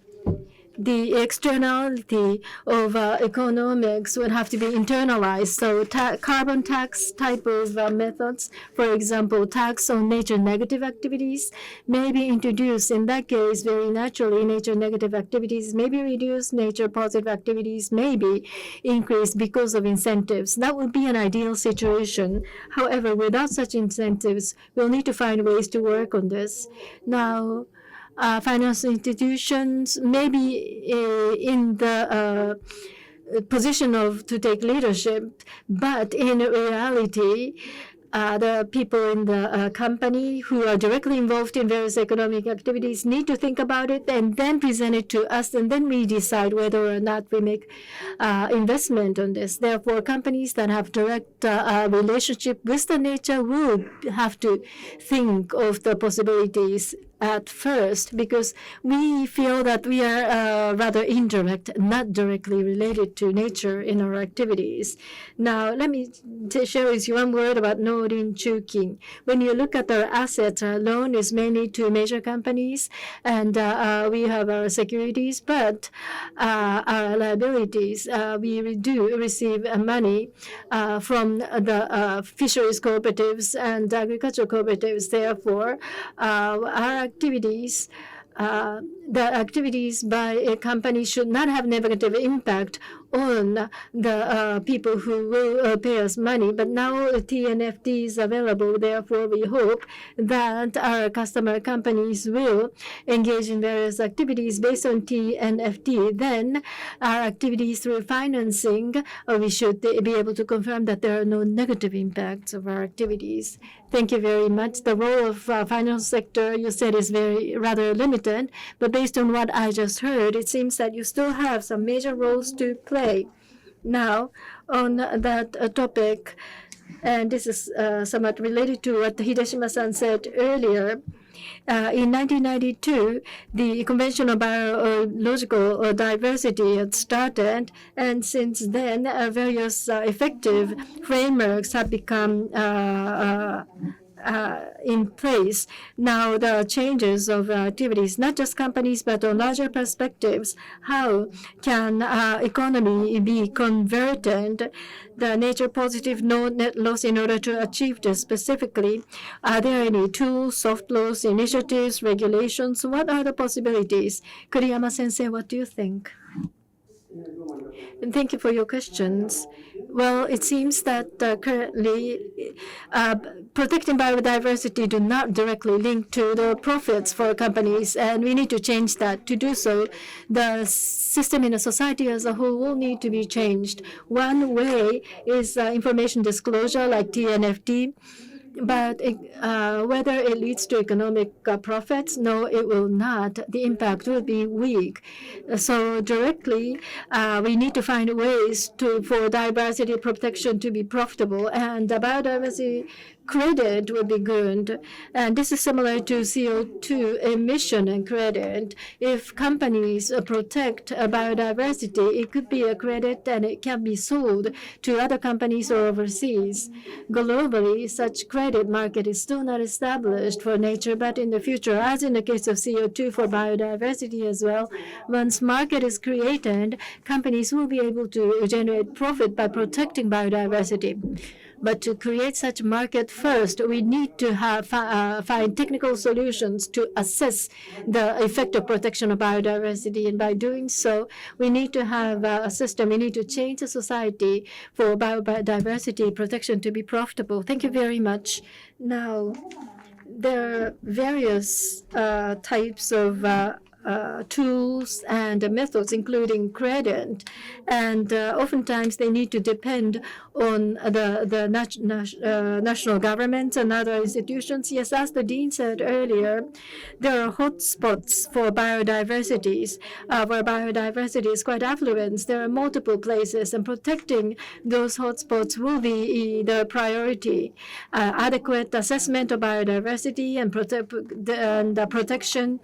the externality of economics would have to be internalized. So carbon tax type of methods, for example, tax on nature negative activities may be introduced. In that case, very naturally, nature negative activities may be reduced, nature positive activities may be increased because of incentives. That would be an ideal situation. However, without such incentives, we'll need to find ways to work on this. Now, financial institutions may be in the position to take leadership, but in reality, the people in the company who are directly involved in various economic activities need to think about it and then present it to us, and then we decide whether or not we make investment on this. Therefore, companies that have direct relationship with the nature will have to think of the possibilities at first, because we feel that we are rather indirect, not directly related to nature in our activities. Now, let me share with you one word about Norrin Chuking. When you look at our assets, our loan is mainly to major companies, and we have our securities, but our liabilities, we do receive money from the fisheries cooperatives and agricultural cooperatives. Therefore, our activities, the activities by a company should not have negative impact on the people who will pay us money. But now TNFD is available. Therefore, we hope that our customer companies will engage in various activities based on TNFD. Then our activities through financing, we should be able to confirm that there are no negative impacts of our activities. Thank you very much. The role of financial sector, you said, is rather limited, but based on what I just heard, it seems that you still have some major roles to play. Now, on that topic, and this is somewhat related to what Hideshima-san said earlier, in 1992, the Convention on Biological Diversity had started, and since then, various effective frameworks have become in place. Now, there are changes of activities, not just companies, but on larger perspectives. How can economy be converted, the nature positive, no net loss, in order to achieve this specifically? Are there any tools, soft laws, initiatives, regulations? What are the possibilities? Kuriyama-sensei, what do you think? Thank you for your questions. Well, it seems that currently protecting biodiversity do not directly link to the profits for companies, and we need to change that. To do so, the system in a society as a whole will need to be changed. One way is information disclosure like TNFD. But whether it leads to economic profits, no, it will not. The impact will be weak. So directly, we need to find ways for diversity protection to be profitable. And the biodiversity credit would be good. And this is similar to CO2 emission and credit. If companies protect biodiversity, it could be a credit and it can be sold to other companies or overseas. Globally, such credit market is still not established for nature, but in the future, as in the case of CO2 for biodiversity as well, once market is created, companies will be able to generate profit by protecting biodiversity. But to create such market first, we need to find technical solutions to assess the effect of protection of biodiversity. And by doing so, we need to have a system. We need to change the society for biodiversity protection to be profitable. Thank you very much. Now, there are various types of tools and methods, including credit, and oftentimes they need to depend on the national government and other institutions. Yes, as the Dean said earlier, there are hotspots for biodiversities, where biodiversity is quite affluent. There are multiple places, and protecting those hotspots will be the priority. Adequate assessment of biodiversity and protection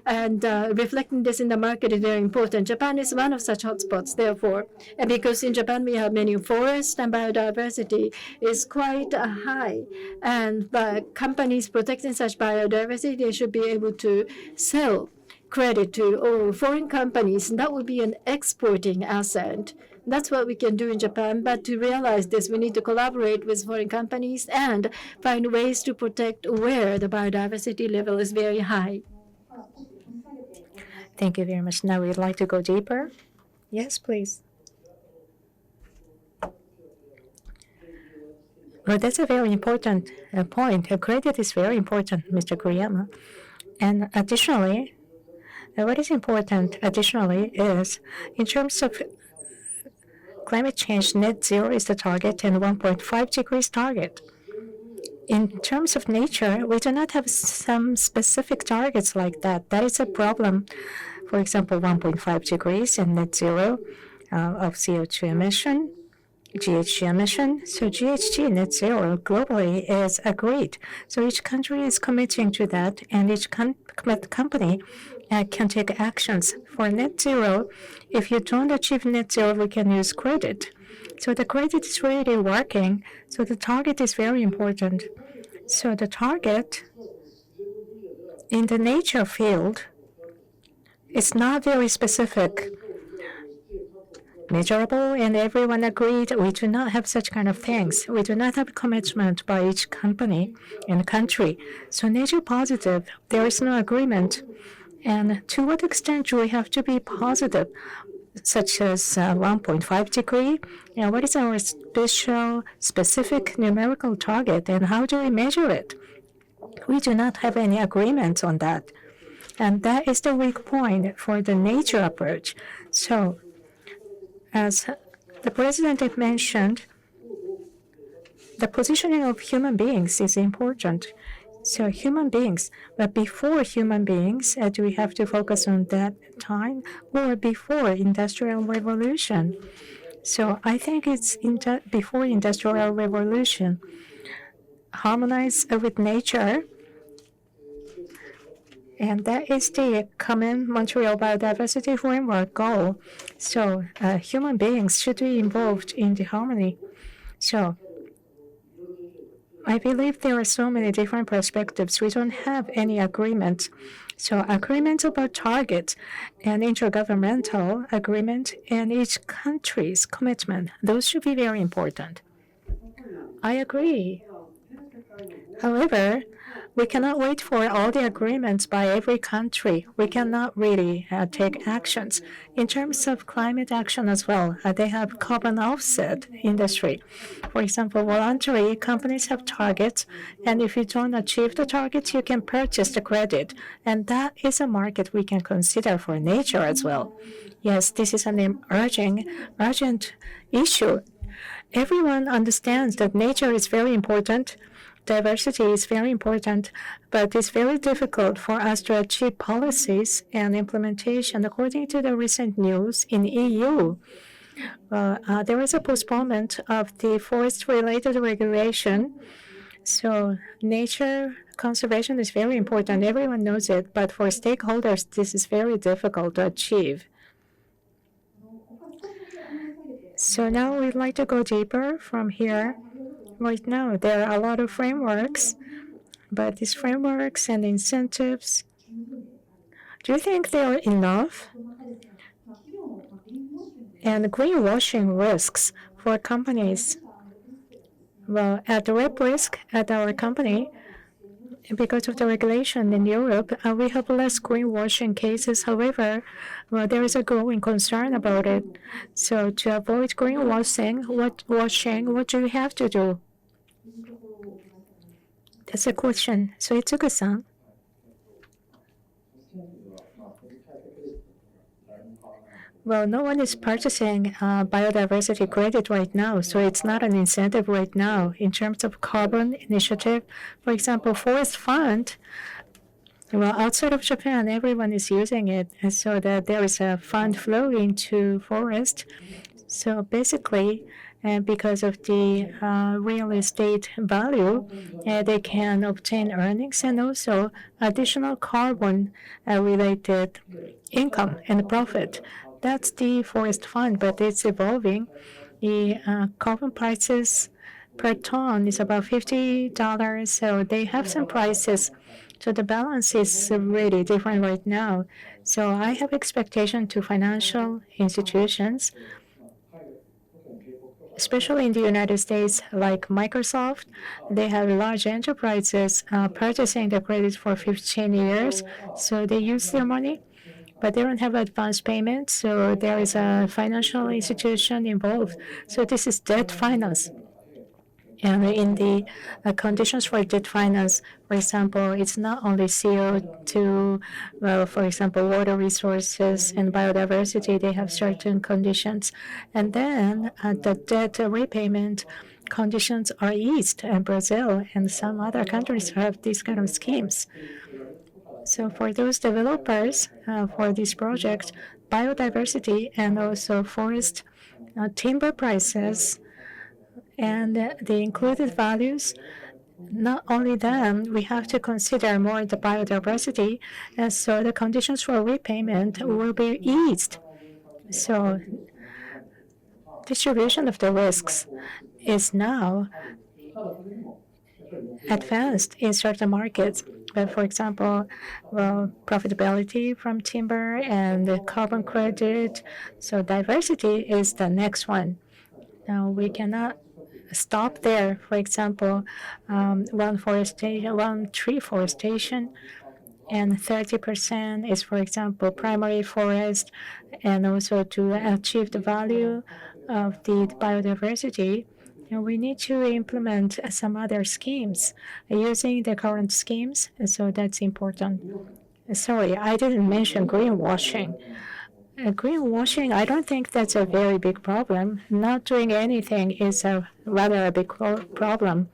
and reflecting this in the market is very important. Japan is one of such hotspots, therefore, and because in Japan we have many forests and biodiversity is quite high, and by companies protecting such biodiversity, they should be able to sell credit to foreign companies, and that would be an exporting asset. That's what we can do in Japan, but to realize this, we need to collaborate with foreign companies and find ways to protect where the biodiversity level is very high.
Thank you very much. Now we'd like to go deeper. Yes, please. Well, that's a very important point. Credit is very important, Mr. Kuriyama. And additionally, what is important additionally is in terms of climate change, net zero is the target and 1.5 degrees target. In terms of nature, we do not have some specific targets like that. That is a problem. For example, 1.5 degrees and net zero of CO2 emission, GHG emission. So GHG net zero globally is agreed. So each country is committing to that, and each company can take actions for net zero. If you don't achieve net zero, we can use credit. So the credit is really working. So the target is very important. So the target in the nature field is not very specific, measurable, and everyone agreed. We do not have such kind of things. We do not have commitment by each company and country. So nature positive, there is no agreement. And to what extent do we have to be positive, such as 1.5 degree? And what is our specific numerical target, and how do we measure it? We do not have any agreement on that. And that is the weak point for the nature approach. So, as the president mentioned, the positioning of human beings is important. So human beings, but before human beings, do we have to focus on that time or before Industrial Revolution? So I think it's before Industrial Revolution. Harmonize with nature. And that is the common Montreal Biodiversity Framework goal. So human beings should be involved in the harmony. So I believe there are so many different perspectives. We don't have any agreement. So agreement about targets and intergovernmental agreement and each country's commitment, those should be very important. I agree. However, we cannot wait for all the agreements by every country. We cannot really take actions. In terms of climate action as well, they have carbon offset industry. For example, voluntary companies have targets, and if you don't achieve the targets, you can purchase the credit. And that is a market we can consider for nature as well. Yes, this is an urgent issue. Everyone understands that nature is very important. Diversity is very important, but it's very difficult for us to achieve policies and implementation. According to the recent news in EU, there is a postponement of the forest-related regulation. So nature conservation is very important. Everyone knows it, but for stakeholders, this is very difficult to achieve. So now we'd like to go deeper from here. Right now, there are a lot of frameworks, but these frameworks and incentives, do you think they are enough? And greenwashing risks for companies. Well, at the rep risk at our company, because of the regulation in Europe, we have less greenwashing cases. However, well, there is a growing concern about it. So to avoid greenwashing, what do you have to do? That's a question. So Itsuka-san. Well, no one is purchasing biodiversity credit right now, so it's not an incentive right now. In terms of carbon initiative, for example, forest fund, well, outside of Japan, everyone is using it, and so that there is a fund flow into forest. So basically, because of the real estate value, they can obtain earnings and also additional carbon-related income and profit. That's the forest fund, but it's evolving. The carbon prices per ton is about $50, so they have some prices. So the balance is really different right now. So I have expectation to financial institutions, especially in the United States, like Microsoft. They have large enterprises purchasing the credits for 15 years, so they use their money. But they don't have advance payment, so there is a financial institution involved. So this is debt finance. And in the conditions for debt finance, for example, it's not only CO2, well, for example, water resources and biodiversity, they have certain conditions. And then the debt repayment conditions are eased, and Brazil and some other countries have these kind of schemes. So for those developers for this project, biodiversity and also forest timber prices and the included values, not only them, we have to consider more the biodiversity, and so the conditions for repayment will be eased. So distribution of the risks is now advanced in certain markets. For example, well, profitability from timber and the carbon credit. So diversity is the next one. Now we cannot stop there. For example, one tree forestation, and 30% is, for example, primary forest, and also to achieve the value of the biodiversity. And we need to implement some other schemes using the current schemes, so that's important. Sorry, I didn't mention greenwashing. Greenwashing, I don't think that's a very big problem. Not doing anything is rather a big problem.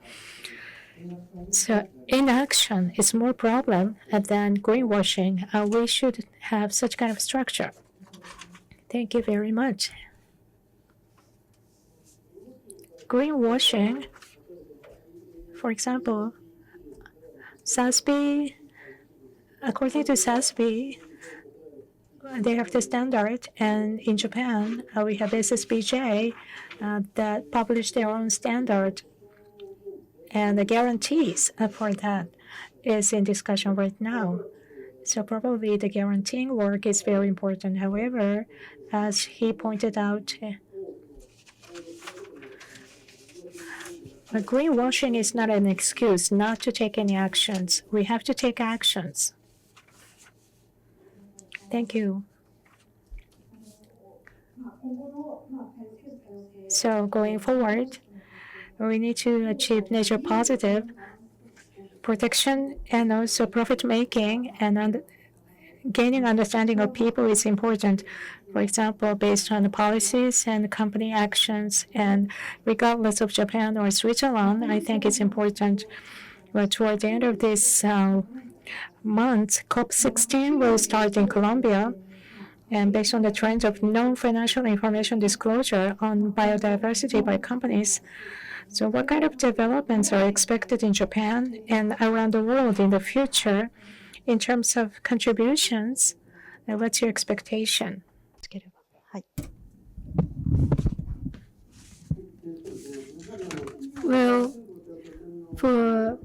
So inaction is more problem than greenwashing. We should have such kind of structure. Thank you very much. Greenwashing, for example, SASB, according to SASB, they have the standard, and in Japan, we have SSBJ that publish their own standard, and the guarantees for that is in discussion right now. So probably the guaranteeing work is very important. However, as he pointed out, greenwashing is not an excuse not to take any actions. We have to take actions. Thank you. So going forward, we need to achieve nature positive protection and also profit making, and gaining understanding of people is important. For example, based on the policies and company actions, and regardless of Japan or Switzerland, I think it's important. But toward the end of this month, COP16 will start in Colombia, and based on the trends of non-financial information disclosure on biodiversity by companies, So what kind of developments are expected in Japan and around the world in the future in terms of contributions? And what's your expectation?
Well, for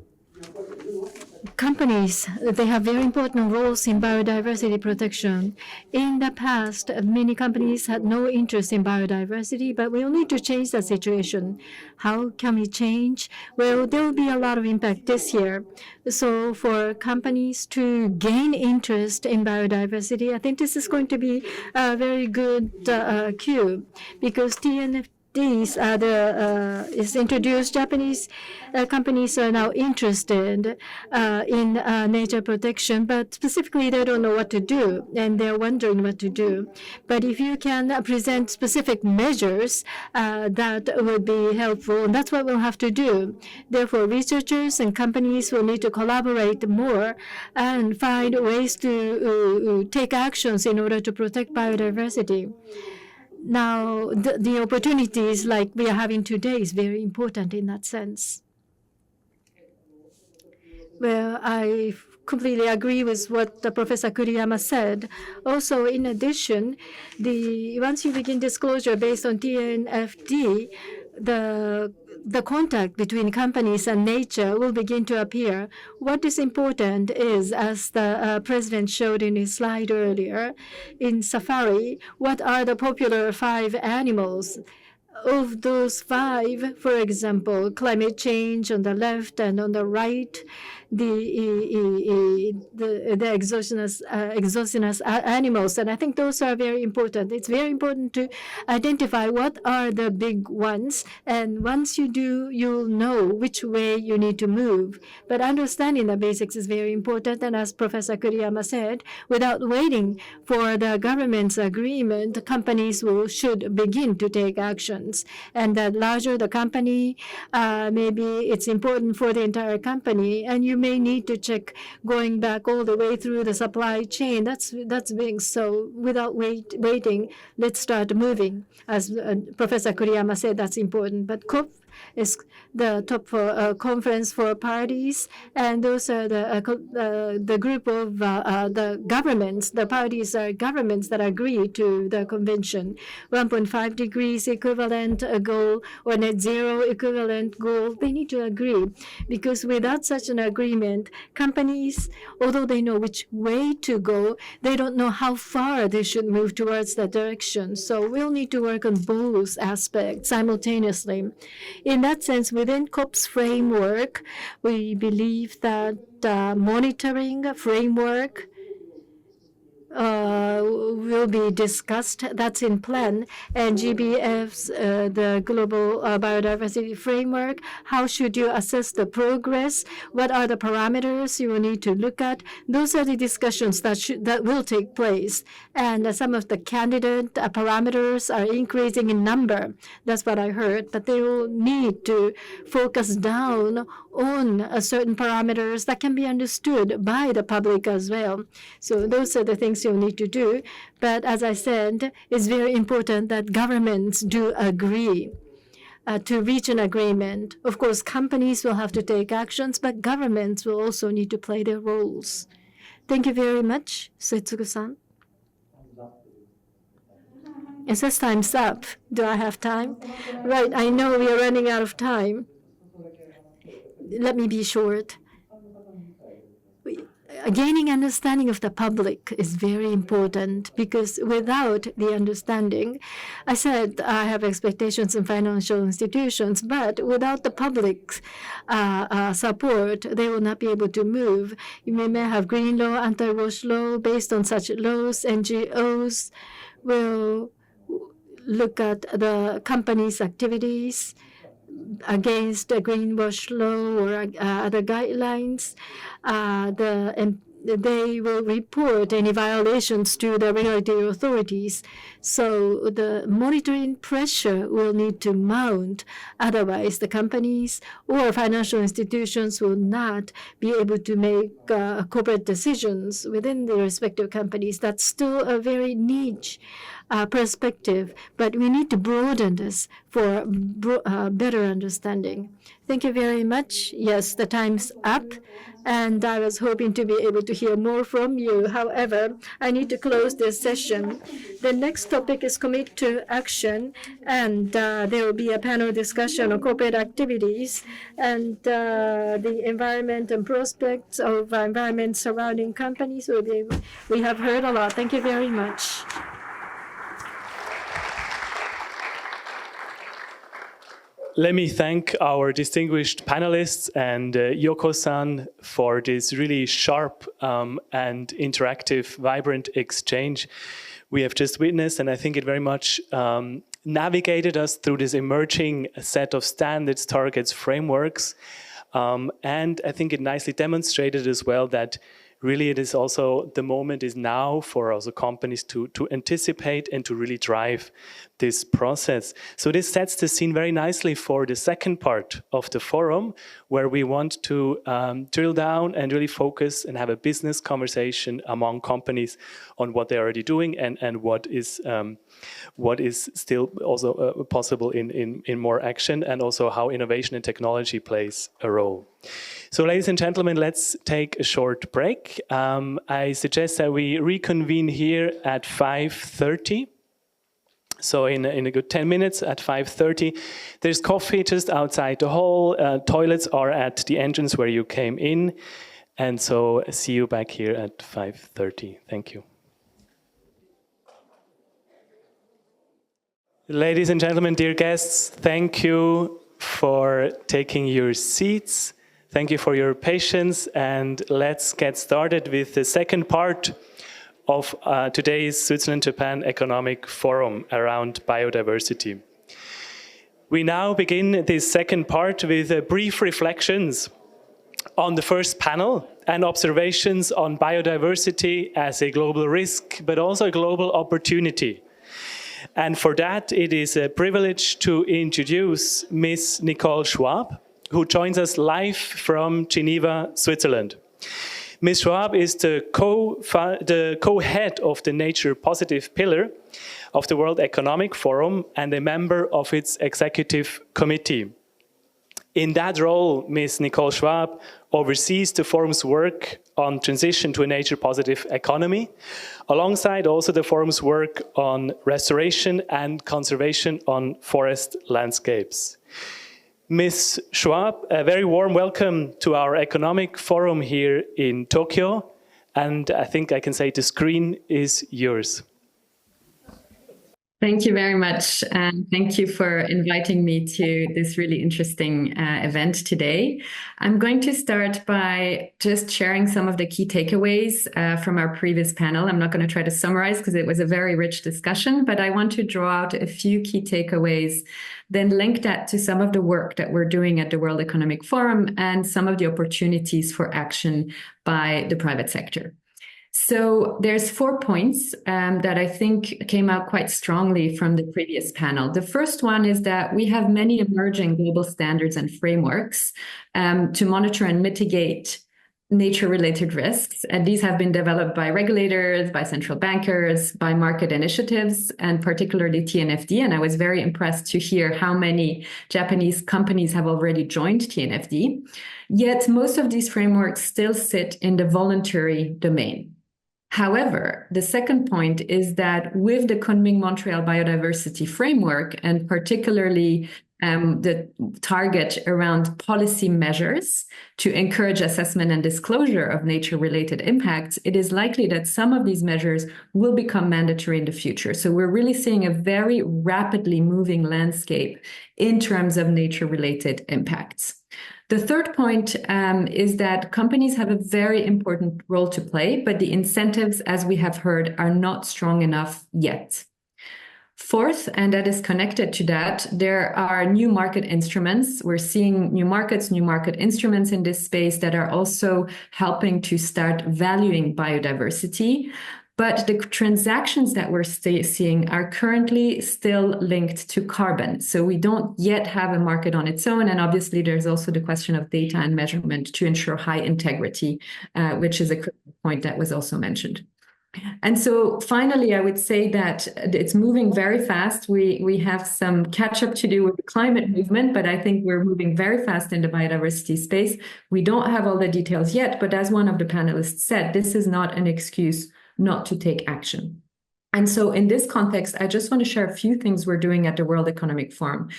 companies, they have very important roles in biodiversity protection. In the past, many companies had no interest in biodiversity, but we will need to change the situation. How can we change? Well, there will be a lot of impact this year. So for companies to gain interest in biodiversity, I think this is going to be a very good cue, because TNFDs is introduced. Japanese companies are now interested in nature protection, but specifically they don't know what to do, and they're wondering what to do. But if you can present specific measures, that would be helpful, and that's what we'll have to do. Therefore, researchers and companies will need to collaborate more and find ways to take actions in order to protect biodiversity. Now, the opportunities like we are having today is very important in that sense. Well, I completely agree with what Professor Kuriyama said. Also, in addition, once you begin disclosure based on TNFD, the contact between companies and nature will begin to appear. What is important is, as the president showed in his slide earlier, in safari, what are the popular 5 animals? Of those 5, for example, climate change on the left and on the right, the exogenous animals, and I think those are very important. It's very important to identify what are the big ones, and once you do, you'll know which way you need to move. But understanding the basics is very important, and as Professor Kuriyama said, without waiting for the government's agreement, companies should begin to take actions. And the larger the company, maybe it's important for the entire company, and you may need to check going back all the way through the supply chain. That's being so. Without waiting, let's start moving. As Professor Kuriyama said, that's important. But COP is the top conference for parties, and those are the group of the governments. The parties are governments that agree to the convention. 1.5 degrees equivalent goal or net zero equivalent goal, they need to agree, because without such an agreement, companies, although they know which way to go, they don't know how far they should move towards that direction. So we'll need to work on both aspects simultaneously. In that sense, within COP's framework, we believe that monitoring framework will be discussed. That's in plan. And GBF's, the Global Biodiversity Framework, how should you assess the progress? What are the parameters you will need to look at? Those are the discussions that will take place. And some of the candidate parameters are increasing in number. That's what I heard. But they will need to focus down on certain parameters that can be understood by the public as well. So those are the things you'll need to do. But as I said, it's very important that governments do agree to reach an agreement. Of course, companies will have to take actions, but governments will also need to play their roles. Thank you very much, Setsugu-san. It says time's up. Do I have time? Right, I know we are running out of time. Let me be short. Gaining understanding of the public is very important, because without the understanding, I said I have expectations in financial institutions, but without the public's support, they will not be able to move. You may have green law, anti-wash law. Based on such laws, NGOs will look at the company's activities against the greenwash law or other guidelines. The they will report any violations to the regulatory authorities. So the monitoring pressure will need to mount. Otherwise, the companies or financial institutions will not be able to make corporate decisions within the respective companies. That's still a very niche perspective, but we need to broaden this for better understanding. Thank you very much. Yes, the time's up, and I was hoping to be able to hear more from you. However, I need to close this session. The next topic is commit to action, and there will be a panel discussion on corporate activities and the environment and prospects of environment surrounding companies. We have heard a lot. Thank you very much.
Let me thank our distinguished panelists and Yoko-san for this really sharp and interactive, vibrant exchange we have just witnessed. And I think it very much navigated us through this emerging set of standards, targets, frameworks. And I think it nicely demonstrated as well that really it is also, the moment is now for also companies to anticipate and to really drive this process. So this sets the scene very nicely for the second part of the forum, where we want to drill down and really focus and have a business conversation among companies on what they're already doing and what is still also possible in more action, and also how innovation and technology plays a role. So ladies and gentlemen, let's take a short break. I suggest that we reconvene here at 5:30. So in a good 10 minutes at 5:30. There's coffee just outside the hall. Toilets are at the entrance where you came in. And so see you back here at 5:30. Thank you. Ladies and gentlemen, dear guests, thank you for taking your seats. Thank you for your patience, and let's get started with the second part of today's Switzerland-Japan Economic Forum around biodiversity. We now begin this second part with brief reflections on the first panel and observations on biodiversity as a global risk, but also a global opportunity. And for that, it is a privilege to introduce Ms. Nicole Schwab, who joins us live from Geneva, Switzerland. Ms. Schwab is the co-head of the Nature Positive pillar of the World Economic Forum and a member of its executive committee. In that role, Ms. Nicole Schwab oversees the forum's work on transition to a nature-positive economy, alongside also the forum's work on restoration and conservation on forest landscapes. Ms. Schwab, a very warm welcome to our economic forum here in Tokyo. And I think I can say the screen is yours.
Thank you very much. And thank you for inviting me to this really interesting event today. I'm going to start by just sharing some of the key takeaways from our previous panel. I'm not going to try to summarize because it was a very rich discussion, but I want to draw out a few key takeaways, then link that to some of the work that we're doing at the World Economic Forum and some of the opportunities for action by the private sector. So there's 4 points that I think came out quite strongly from the previous panel. The first one is that we have many emerging global standards and frameworks to monitor and mitigate nature-related risks. And these have been developed by regulators, by central bankers, by market initiatives, and particularly TNFD. And I was very impressed to hear how many Japanese companies have already joined TNFD. Yet most of these frameworks still sit in the voluntary domain. However, the second point is that with the Kunming-Montreal Biodiversity Framework, and particularly the target around policy measures to encourage assessment and disclosure of nature-related impacts, it is likely that some of these measures will become mandatory in the future. So we're really seeing a very rapidly moving landscape in terms of nature-related impacts. The third point is that companies have a very important role to play, but the incentives, as we have heard, are not strong enough yet. Fourth, and that is connected to that, there are new market instruments. We're seeing new market instruments in this space that are also helping to start valuing biodiversity. But the transactions that we're seeing are currently still linked to carbon. So we don't yet have a market on its own. And obviously, there's also the question of data and measurement to ensure high integrity, which is a critical point that was also mentioned. And so finally, I would say that it's moving very fast. We have some catch up to do with the climate movement, but I think we're moving very fast in the biodiversity space. We don't have all the details yet, but as one of the panelists said, this is not an excuse not to take action. And so in this context, I just want to share a few things we're doing at the World Economic Forum.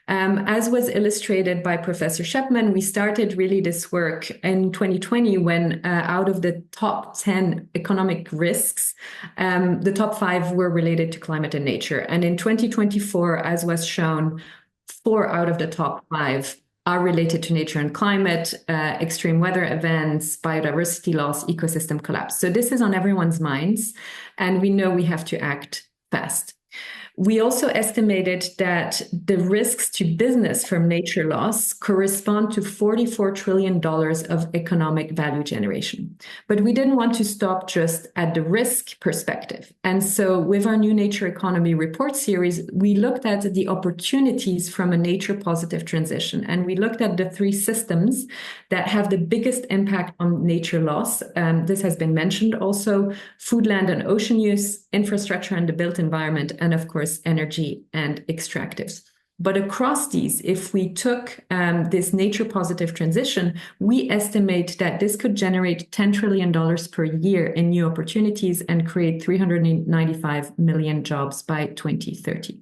As was illustrated by Professor Shepman, we started really this work in 2020 when out of the top 10 economic risks, the top 5 were related to climate and nature. And in 2024, as was shown, 4 out of the top 5 are related to nature and climate, extreme weather events, biodiversity loss, ecosystem collapse. So this is on everyone's minds, and we know we have to act fast. We also estimated that the risks to business from nature loss correspond to $44 trillion of economic value generation. But we didn't want to stop just at the risk perspective. And so with our new nature economy report series, we looked at the opportunities from a nature positive transition. And we looked at the 3 systems that have the biggest impact on nature loss. This has been mentioned also: food, land, and ocean use, infrastructure and the built environment, and of course, energy and extractives. But across these, if we took this nature positive transition, we estimate that this could generate $10 trillion per year in new opportunities and create 395 million jobs by 2030.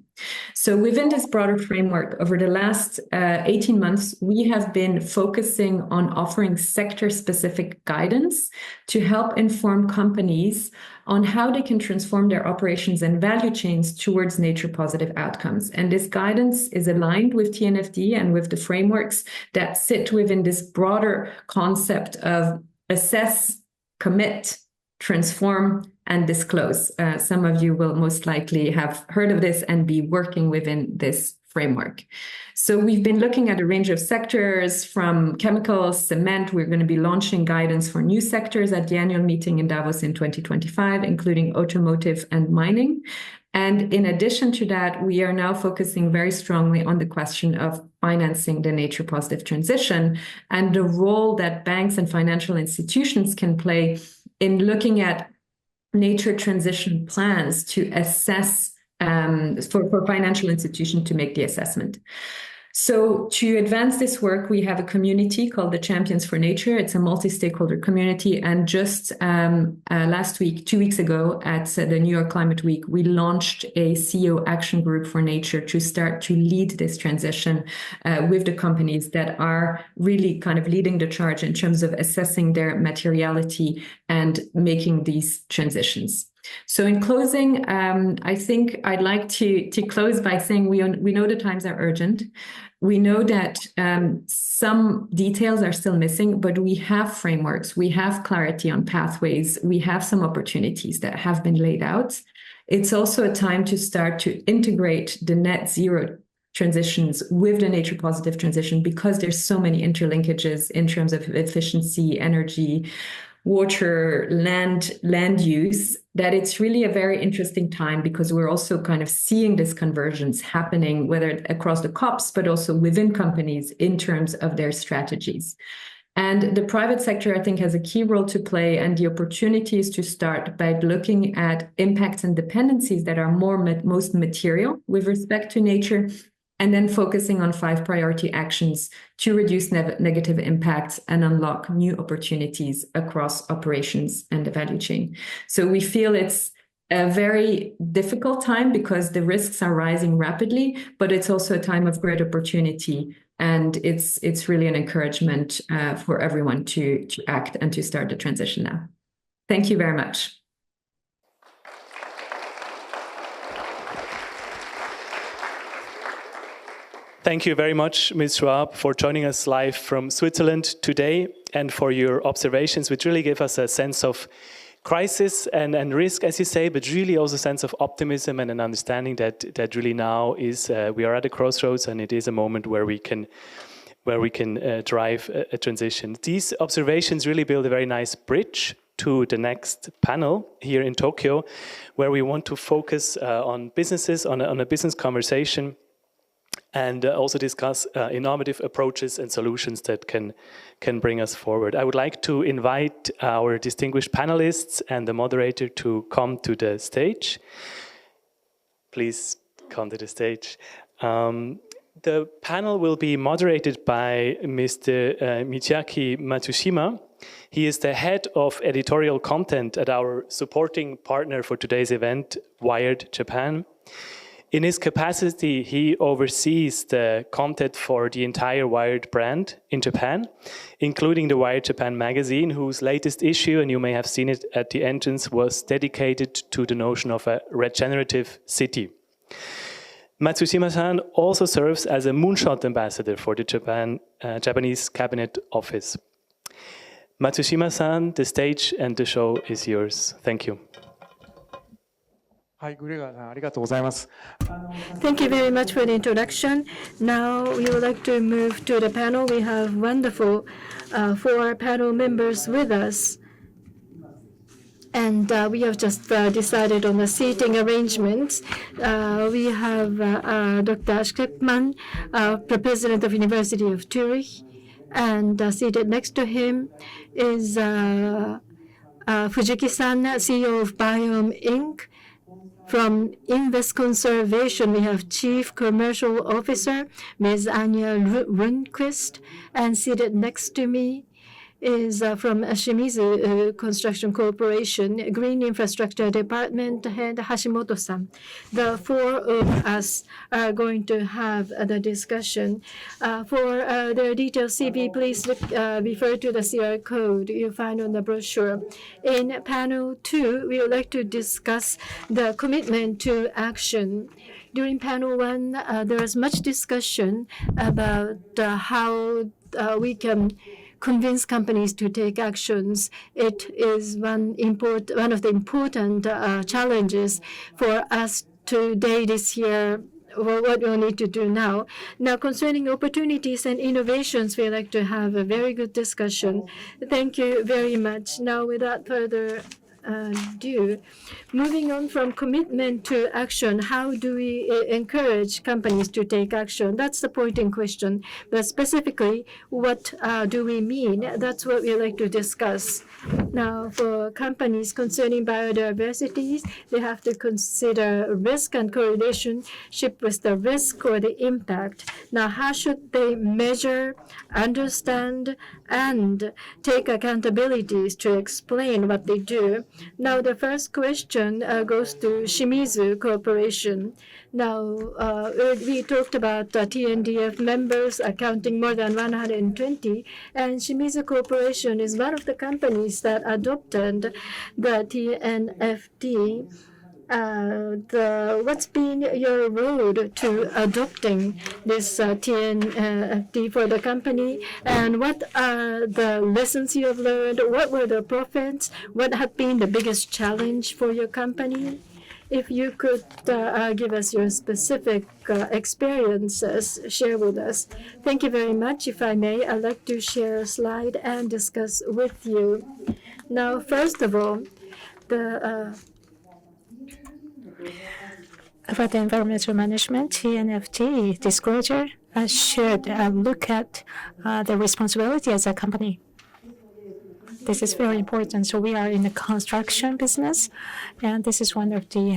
So within this broader framework, over the last 18 months, we have been focusing on offering sector-specific guidance to help inform companies on how they can transform their operations and value chains towards nature-positive outcomes. And this guidance is aligned with TNFD and with the frameworks that sit within this broader concept of assess, commit, transform, and disclose. Some of you will most likely have heard of this and be working within this framework. So we've been looking at a range of sectors from chemicals, cement. We're going to be launching guidance for new sectors at the annual meeting in Davos in 2025, including automotive and mining. And in addition to that, we are now focusing very strongly on the question of financing the nature positive transition and the role that banks and financial institutions can play in looking at nature transition plans to assess for financial institutions to make the assessment. So to advance this work, we have a community called the Champions for Nature. It's a multi-stakeholder community. And just last week, 2 weeks ago at the New York Climate Week, we launched a CEO action group for nature to start to lead this transition with the companies that are really kind of leading the charge in terms of assessing their materiality and making these transitions. So in closing, I think I'd like to close by saying we know the times are urgent. We know that some details are still missing, but we have frameworks, we have clarity on pathways, we have some opportunities that have been laid out. It's also a time to start to integrate the net zero transitions with the nature positive transition, because there's so many interlinkages in terms of efficiency, energy, water, land use, that it's really a very interesting time, because we're also kind of seeing this convergence happening, whether across the COPs, but also within companies in terms of their strategies. And the private sector, I think, has a key role to play, and the opportunity is to start by looking at impacts and dependencies that are most material with respect to nature, and then focusing on 5 priority actions to reduce negative impacts and unlock new opportunities across operations and the value chain. So we feel it's a very difficult time because the risks are rising rapidly, but it's also a time of great opportunity. And it's really an encouragement for everyone to act and to start the transition now. Thank you very much.
Thank you very much, Ms. Schwab, for joining us live from Switzerland today and for your observations, which really give us a sense of crisis and risk, as you say, but really also a sense of optimism and an understanding that really now is we are at a crossroads, and it is a moment where we can drive a transition. These observations really build a very nice bridge to the next panel here in Tokyo, where we want to focus on businesses, on a business conversation, and also discuss innovative approaches and solutions that can bring us forward. I would like to invite our distinguished panelists and the moderator to come to the stage. Please come to the stage. The panel will be moderated by Mr. Michiaki Matsushima. He is the head of editorial content at our supporting partner for today's event, Wired Japan. In his capacity, he oversees the content for the entire Wired brand in Japan, including the Wired Japan magazine, whose latest issue, and you may have seen it at the entrance, was dedicated to the notion of a regenerative city. Matsushima-san also serves as a moonshot ambassador for the Japanese Cabinet Office. Matsushima-san, the stage and the show is yours. Thank you.
Thank you very much for the introduction. Now we would like to move to the panel. We have wonderful 4 panel members with us. And we have just decided on the seating arrangements. We have Dr. Schlickman, President of University of Zurich, and seated next to him is Fujiki-san, CEO of Biome Inc. From Invest Conservation, we have Chief Commercial Officer, Ms. Anya Rundquist, and seated next to me is from Shimizu Construction Corporation, Green Infrastructure Department Head Hashimoto-san. The 4 of us are going to have the discussion. For the detailed CV, please refer to the CR code you find on the brochure. In panel 2, we would like to discuss the commitment to action. During panel 1, there was much discussion about how we can convince companies to take actions. It is one of the important challenges for us today, this year, what we need to do now. Now, concerning opportunities and innovations, we'd like to have a very good discussion. Thank you very much. Now, without further ado, moving on from commitment to action, how do we encourage companies to take action? That's the point in question. But specifically, what do we mean? That's what we like to discuss. Now, for companies concerning biodiversity, they have to consider risk and correlationship with the risk or the impact. Now, how should they measure, understand, and take accountabilities to explain what they do? Now, the first question goes to Shimizu Corporation. Now, we talked about TNDF members accounting more than 120, and Shimizu Corporation is one of the companies that adopted the TNFD. What's been your road to adopting this TNFD for the company, and what are the lessons you have learned? What were the profits? What have been the biggest challenge for your company? If you could give us your specific experiences, share with us. Thank you very much. If I may, I'd like to share a slide and discuss with you. Now, first of all,
for the environmental management, TNFD disclosure should look at the responsibility as a company. This is very important. So we are in the construction business, and this is one of the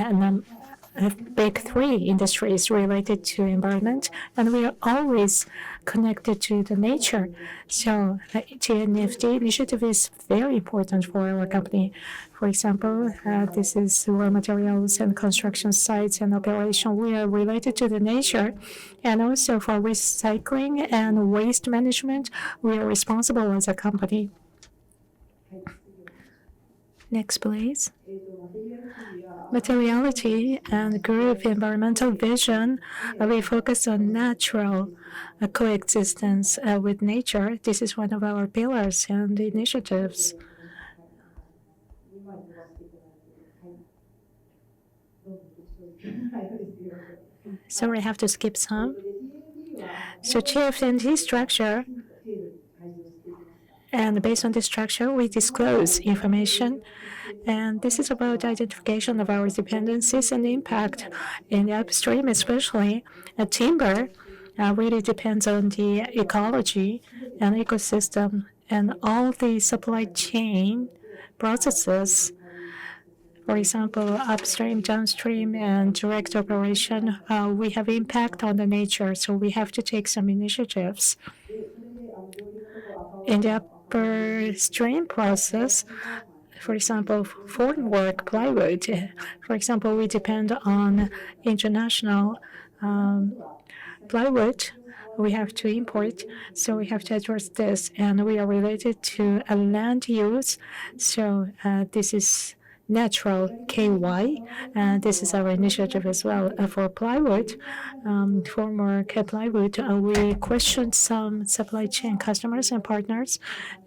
big 3 industries related to environment, and we are always connected to the nature. So the TNFD initiative is very important for our company. For example, this is raw materials and construction sites and operation. We are related to the nature, and also for recycling and waste management, we are responsible as a company. Next, please. Materiality and group environmental vision, we focus on natural coexistence with nature. This is one of our pillars and initiatives. Sorry, I have to skip some. So TFNT structure, and based on this structure, we disclose information. And this is about identification of our dependencies and impact in the upstream, especially timber really depends on the ecology and ecosystem and all the supply chain processes. For example, upstream, downstream, and direct operation, we have impact on the nature, so we have to take some initiatives. In the upstream process, for example, formwork plywood, for example, we depend on international plywood. We have to import, so we have to address this, and we are related to a land use. So this is natural KY. This is our initiative as well. For plywood, formwork plywood, we questioned some supply chain customers and partners,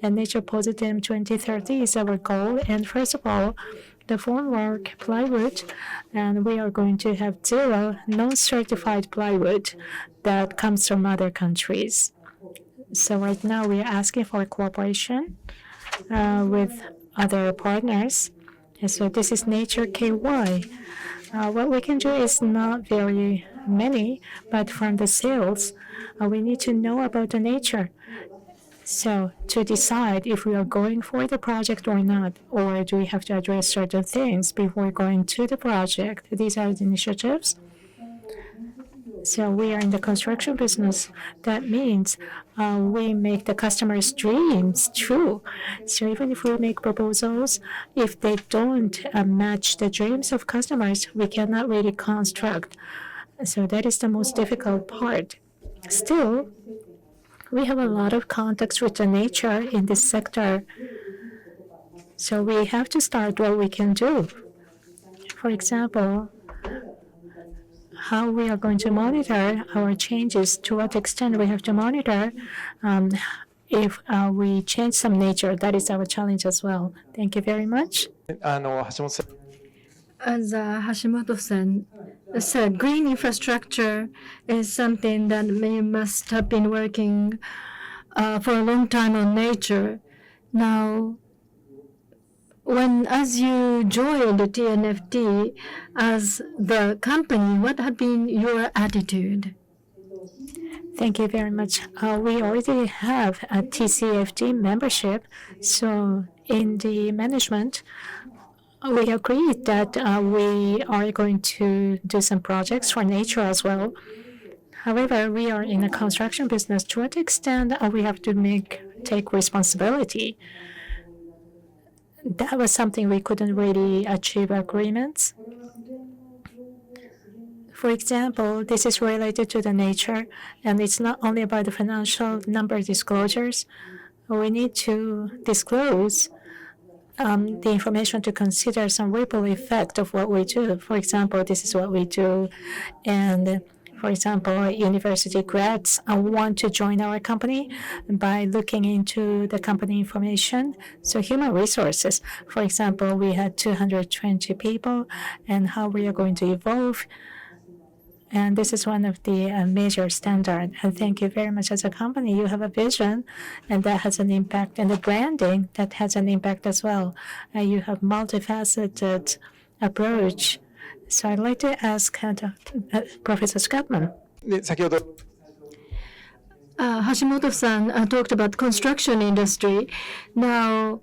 and Nature Positive 2030 is our goal. And first of all, the formwork plywood, and we are going to have 0 non-certified plywood that comes from other countries. So right now we are asking for cooperation with other partners. And so this is Nature KY. What we can do is not very many, but from the sales, we need to know about the nature. So to decide if we are going for the project or not, or do we have to address certain things before going to the project, these are the initiatives. So we are in the construction business. That means we make the customer's dreams true. So even if we make proposals, if they don't match the dreams of customers, we cannot really construct. So that is the most difficult part. Still, we have a lot of contacts with the nature in this sector. So we have to start what we can do. For example, how we are going to monitor our changes, to what extent we have to monitor if we change some nature. That is our challenge as well. Thank you very much.
As Hashimoto-san said, green infrastructure is something that we must have been working for a long time on nature. Now, as you joined the TNFD as the company, what had been your attitude?
Thank you very much. We already have a TCFD membership, so in the management, we agreed that we are going to do some projects for nature as well. However, we are in a construction business. To what extent we have to take responsibility? That was something we couldn't really achieve agreements. For example, this is related to the nature, and it's not only about the financial number disclosures. We need to disclose the information to consider some ripple effect of what we do. For example, this is what we do, and for example, university grads want to join our company by looking into the company information. So human resources, for example, we had 220 people, and how we are going to evolve. And this is one of the major standards. And thank you very much. As a company, you have a vision, and that has an impact, and the branding that has an impact as well. You have multifaceted approach. So I'd like to ask Professor Scotman.
Hashimoto-san talked about construction industry. Now,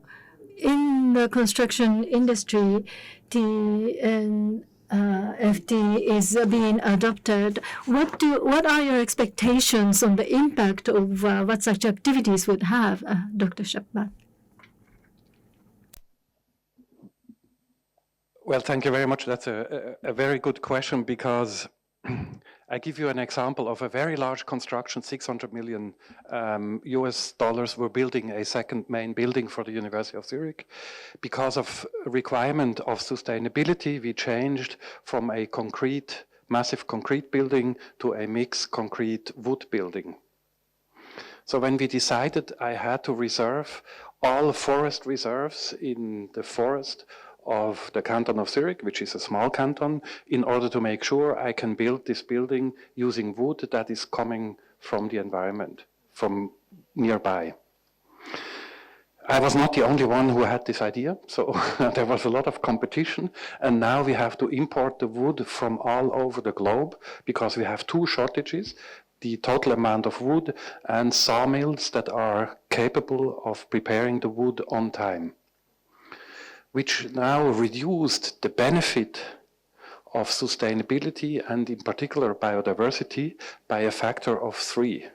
in the construction industry, the FD is being adopted. What are your expectations on the impact of what such activities would have, Dr. Chapman?
Well, thank you very much. That's a very good question, because I give you an example of a very large construction, $600 million US dollars. We're building a second main building for the University of Zurich. Because of requirement of sustainability, we changed from a massive concrete building to a mixed concrete wood building. So when we decided, I had to reserve all forest reserves in the forest of the canton of Zurich, which is a small canton, in order to make sure I can build this building using wood that is coming from the environment, from nearby. I was not the only one who had this idea, so there was a lot of competition, and now we have to import the wood from all over the globe because we have two shortages: the total amount of wood and sawmills that are capable of preparing the wood on time, which now reduced the benefit of sustainability and in particular biodiversity by a factor of 3.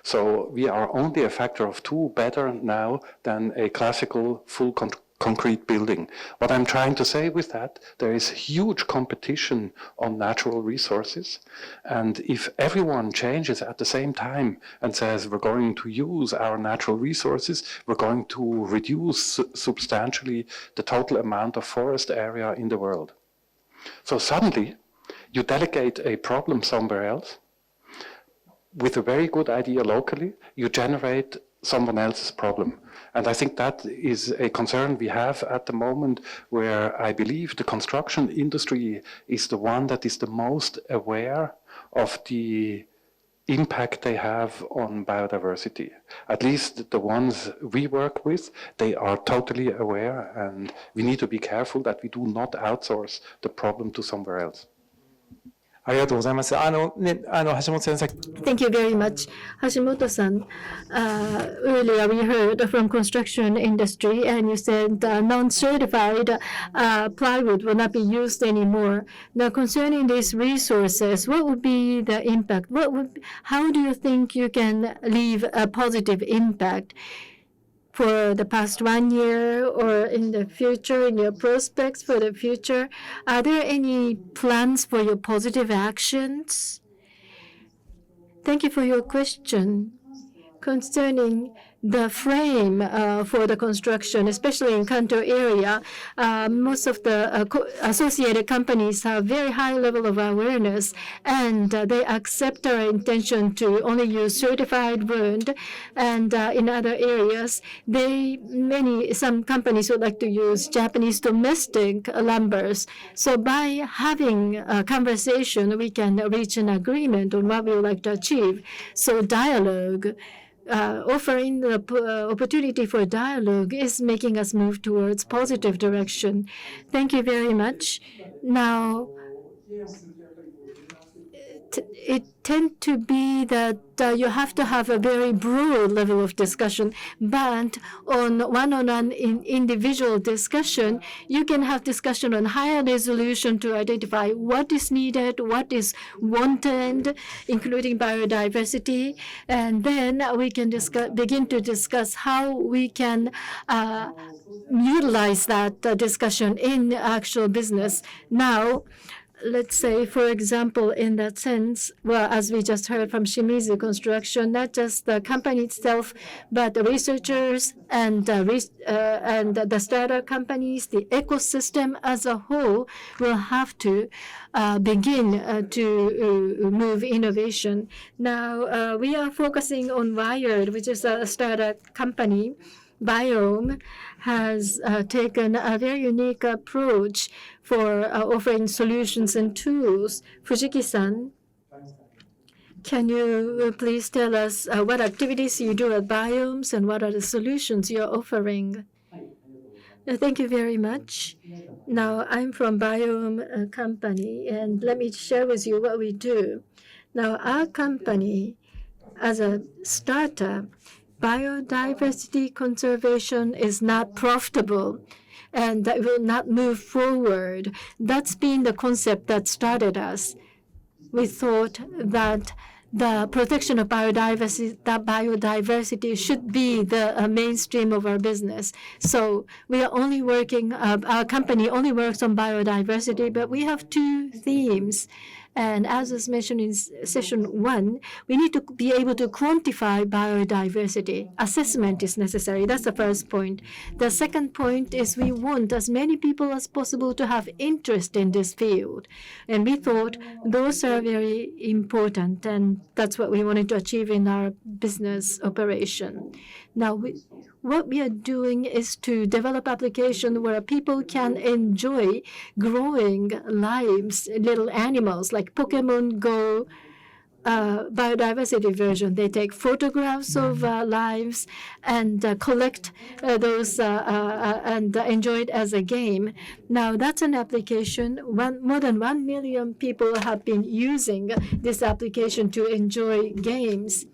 So we are only a factor of 2 better now than a classical full concrete building. What I'm trying to say with that, there is huge competition on natural resources. And if everyone changes at the same time and says we're going to use our natural resources, we're going to reduce substantially the total amount of forest area in the world. So suddenly you delegate a problem somewhere else. With a very good idea locally, you generate someone else's problem. And I think that is a concern we have at the moment, where I believe the construction industry is the one that is the most aware of the impact they have on biodiversity. At least the ones we work with, they are totally aware, and we need to be careful that we do not outsource the problem to somewhere else.
ありがとうございます。橋本先生。
Thank you very much, Hashimoto-san. Earlier we heard from construction industry, and you said non-certified plywood will not be used anymore. Now, concerning these resources, what would be the impact? How do you think you can leave a positive impact for the past 1 year or in the future, in your prospects for the future? Are there any plans for your positive actions? Thank you for your question. Concerning the frame for the construction, especially in Kanto area, most of the associated companies have very high level of awareness, and they accept our intention to only use certified wood. And in other areas, some companies would like to use Japanese domestic lumbers. So by having a conversation, we can reach an agreement on what we would like to achieve. So dialogue. Offering the opportunity for dialogue is making us move towards positive direction. Thank you very much. Now, it tends to be that you have to have a very broad level of discussion, but on one-on-one individual discussion, you can have discussion on higher resolution to identify what is needed, what is wanted, including biodiversity, and then we can begin to discuss how we can utilize that discussion in actual business. Now, let's say, for example, in that sense, well, as we just heard from Shimizu Construction, not just the company itself, but the researchers and the startup companies, the ecosystem as a whole will have to begin to move innovation. Now, we are focusing on Wired, which is a startup company. Biome has taken a very unique approach for offering solutions and tools. Fujiki-san, can you please tell us what activities you do at Biomes and what are the solutions you're offering? Thank you very much. Now, I'm from Biome company, and let me share with you what we do. Now, our company, as a startup, biodiversity conservation is not profitable, and that will not move forward. That's been the concept that started us. We thought that the protection of biodiversity should be the mainstream of our business. So we are only working, our company only works on biodiversity, but we have 2 themes. And as was mentioned in session 1, we need to be able to quantify biodiversity. Assessment is necessary. That's the first point. The second point is we want as many people as possible to have interest in this field. And we thought those are very important, and that's what we wanted to achieve in our business operation. Now, what we are doing is to develop application where people can enjoy growing lives, little animals like Pokemon Go biodiversity version. They take photographs of lives and collect those and enjoy it as a game. Now that's an application. More than 1 million people have been using this application to enjoy games.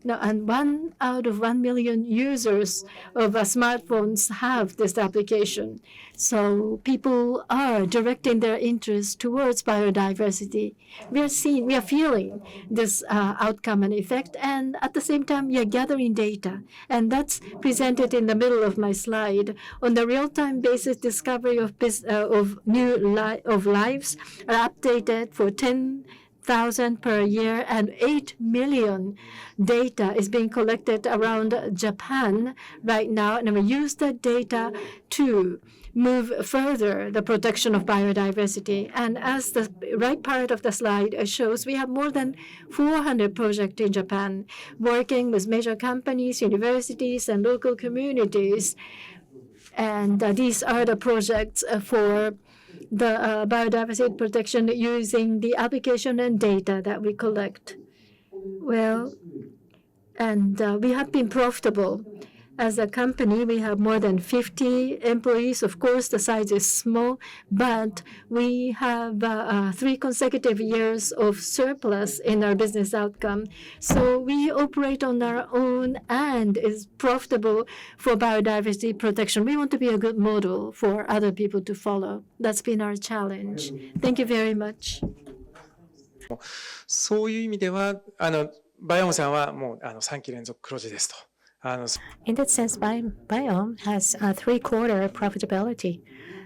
Now, and 1 out of 1 million users of smartphones have this application. So people are directing their interest towards biodiversity. We are feeling this outcome and effect, and at the same time, we are gathering data, and that's presented in the middle of my slide. On the real-time basis, discovery of lives are updated for 10,000 per year, and 8 million data is being collected around Japan right now, and we use that data to move further the protection of biodiversity. And as the right part of the slide shows, we have more than 400 projects in Japan working with major companies, universities, and local communities. And these are the projects for the biodiversity protection using the application and data that we collect. Well, and we have been profitable. As a company, we have more than 50 employees. Of course, the size is small, but we have 3 consecutive years of surplus in our business outcome. So we operate on our own and is profitable for biodiversity protection. We want to be a good model for other people to follow. That's been our challenge. Thank you very much.
そういう意味では、バイオムさんはもう3期連続黒字ですと。
In that sense, Biome has a 3-quarter profitability.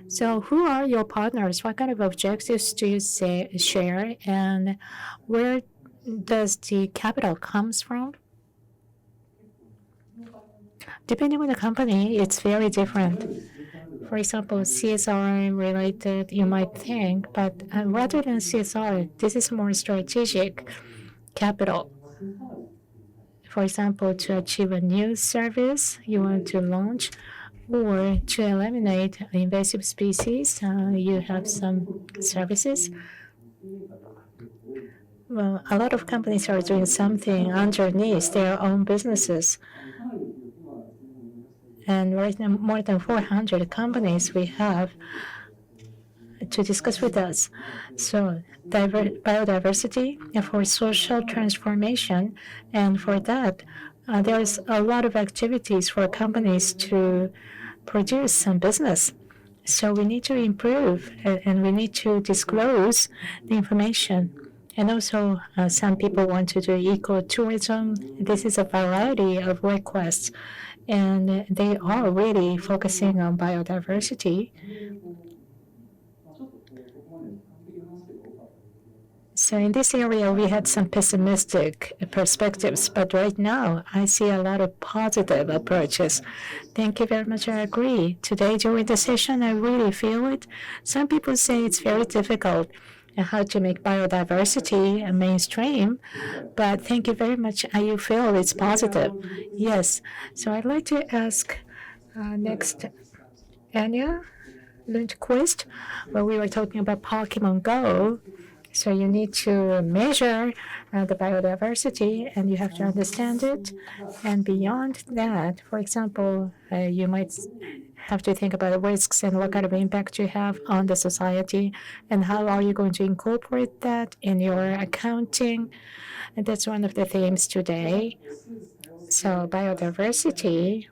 So who are your partners? What kind of objectives do you share? And where does the capital comes from? Depending on the company, it's very different. For example, CSR related, you might think, but rather than CSR, this is more strategic capital. For example, to achieve a new service you want to launch, or to eliminate invasive species, you have some services. Well, a lot of companies are doing something underneath their own businesses. And right now, more than 400 companies we have to discuss with us. So biodiversity for social transformation, and for that, there's a lot of activities for companies to produce some business. So we need to improve and we need to disclose the information. And also, some people want to do ecotourism. This is a variety of requests, and they are really focusing on biodiversity. So in this area, we had some pessimistic perspectives, but right now, I see a lot of positive approaches. Thank you very much. I agree. Today, during the session, I really feel it. Some people say it's very difficult how to make biodiversity a mainstream, but thank you very much. You feel it's positive. Yes. So I'd like to ask next, Anya Lundquist. Well, we were talking about Pokemon Go. So you need to measure the biodiversity, and you have to understand it. And beyond that, for example, you might have to think about the risks and what kind of impact you have on the society, and how are you going to incorporate that in your accounting. And that's one of the themes today. So biodiversity,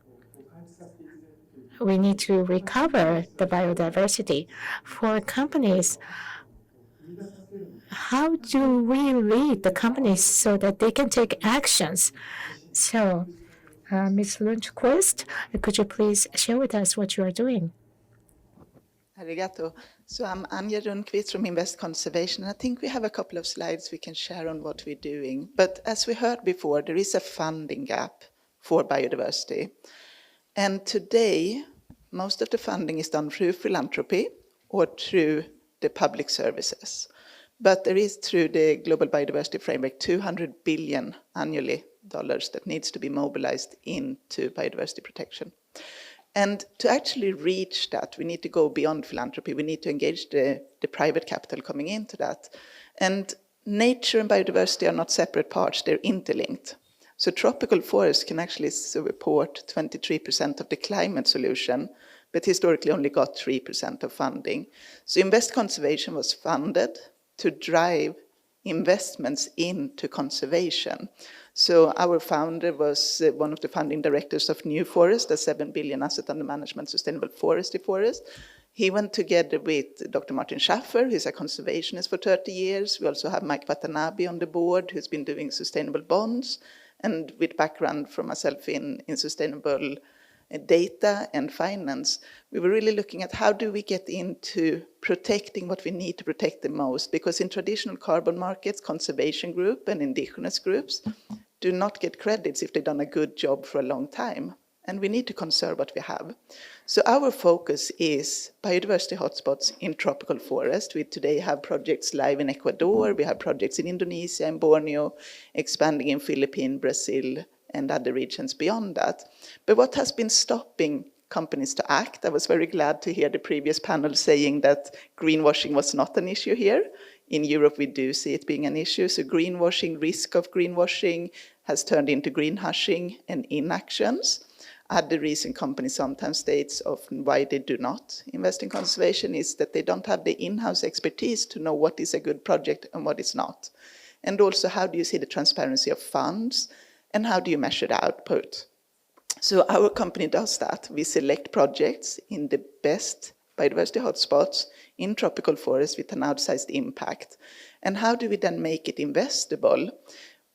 we need to recover the biodiversity. For companies, how do we lead the companies so that they can take actions? So, Ms. Lundquist, could you please share with us what you are doing?
Arigato. So I'm Anja Lundquist from Invest Conservation. I think we have a couple of slides we can share on what we're doing. But as we heard before, there is a funding gap for biodiversity. And today, most of the funding is done through philanthropy or through the public services. But there is, through the Global Biodiversity Framework, 200 billion annually that needs to be mobilized into biodiversity protection. And to actually reach that, we need to go beyond philanthropy. We need to engage the private capital coming into that. And nature and biodiversity are not separate parts, they're interlinked. So tropical forests can actually support 23% of the climate solution, but historically only got 3% of funding. So Invest Conservation was funded to drive investments into conservation. So our founder was one of the founding directors of New Forest, a 7 billion asset under management sustainable forestry forest. He went together with Dr. Martin Schaffer, who's a conservationist for 30 years. We also have Mike Watanabe on the board, who's been doing sustainable bonds, and with background from myself in sustainable data and finance. We were really looking at how do we get into protecting what we need to protect the most, because in traditional carbon markets, conservation group and indigenous groups do not get credits if they've done a good job for a long time. And we need to conserve what we have. So our focus is biodiversity hotspots in tropical forest. We today have projects live in Ecuador, we have projects in Indonesia and Borneo, expanding in Philippines, Brazil, and other regions beyond that. But what has been stopping companies to act? I was very glad to hear the previous panel saying that greenwashing was not an issue here. In Europe, we do see it being an issue. So greenwashing, risk of greenwashing has turned into greenhushing and inactions. Other reason companies sometimes states often why they do not invest in conservation is that they don't have the in-house expertise to know what is a good project and what is not. And also, how do you see the transparency of funds? And how do you measure the output? So our company does that. We select projects in the best biodiversity hotspots in tropical forests with an outsized impact. And how do we then make it investable?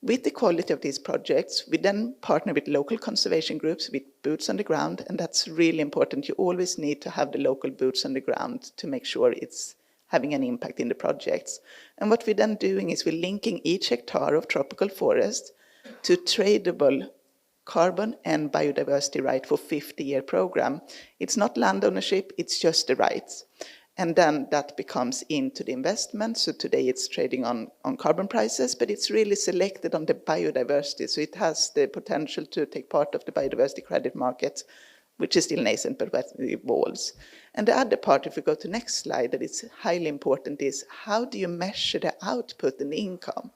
With the quality of these projects, we then partner with local conservation groups with boots on the ground, and that's really important. You always need to have the local boots on the ground to make sure it's having an impact in the projects. And what we're then doing is we're linking each hectare of tropical forest to tradable carbon and biodiversity right for 50-year program. It's not land ownership, it's just the rights. And then that becomes into the investment. So today it's trading on carbon prices, but it's really selected on the biodiversity. So it has the potential to take part of the biodiversity credit market, which is still nascent, but it evolves. And the other part, if we go to next slide, that is highly important is how do you measure the output and the income?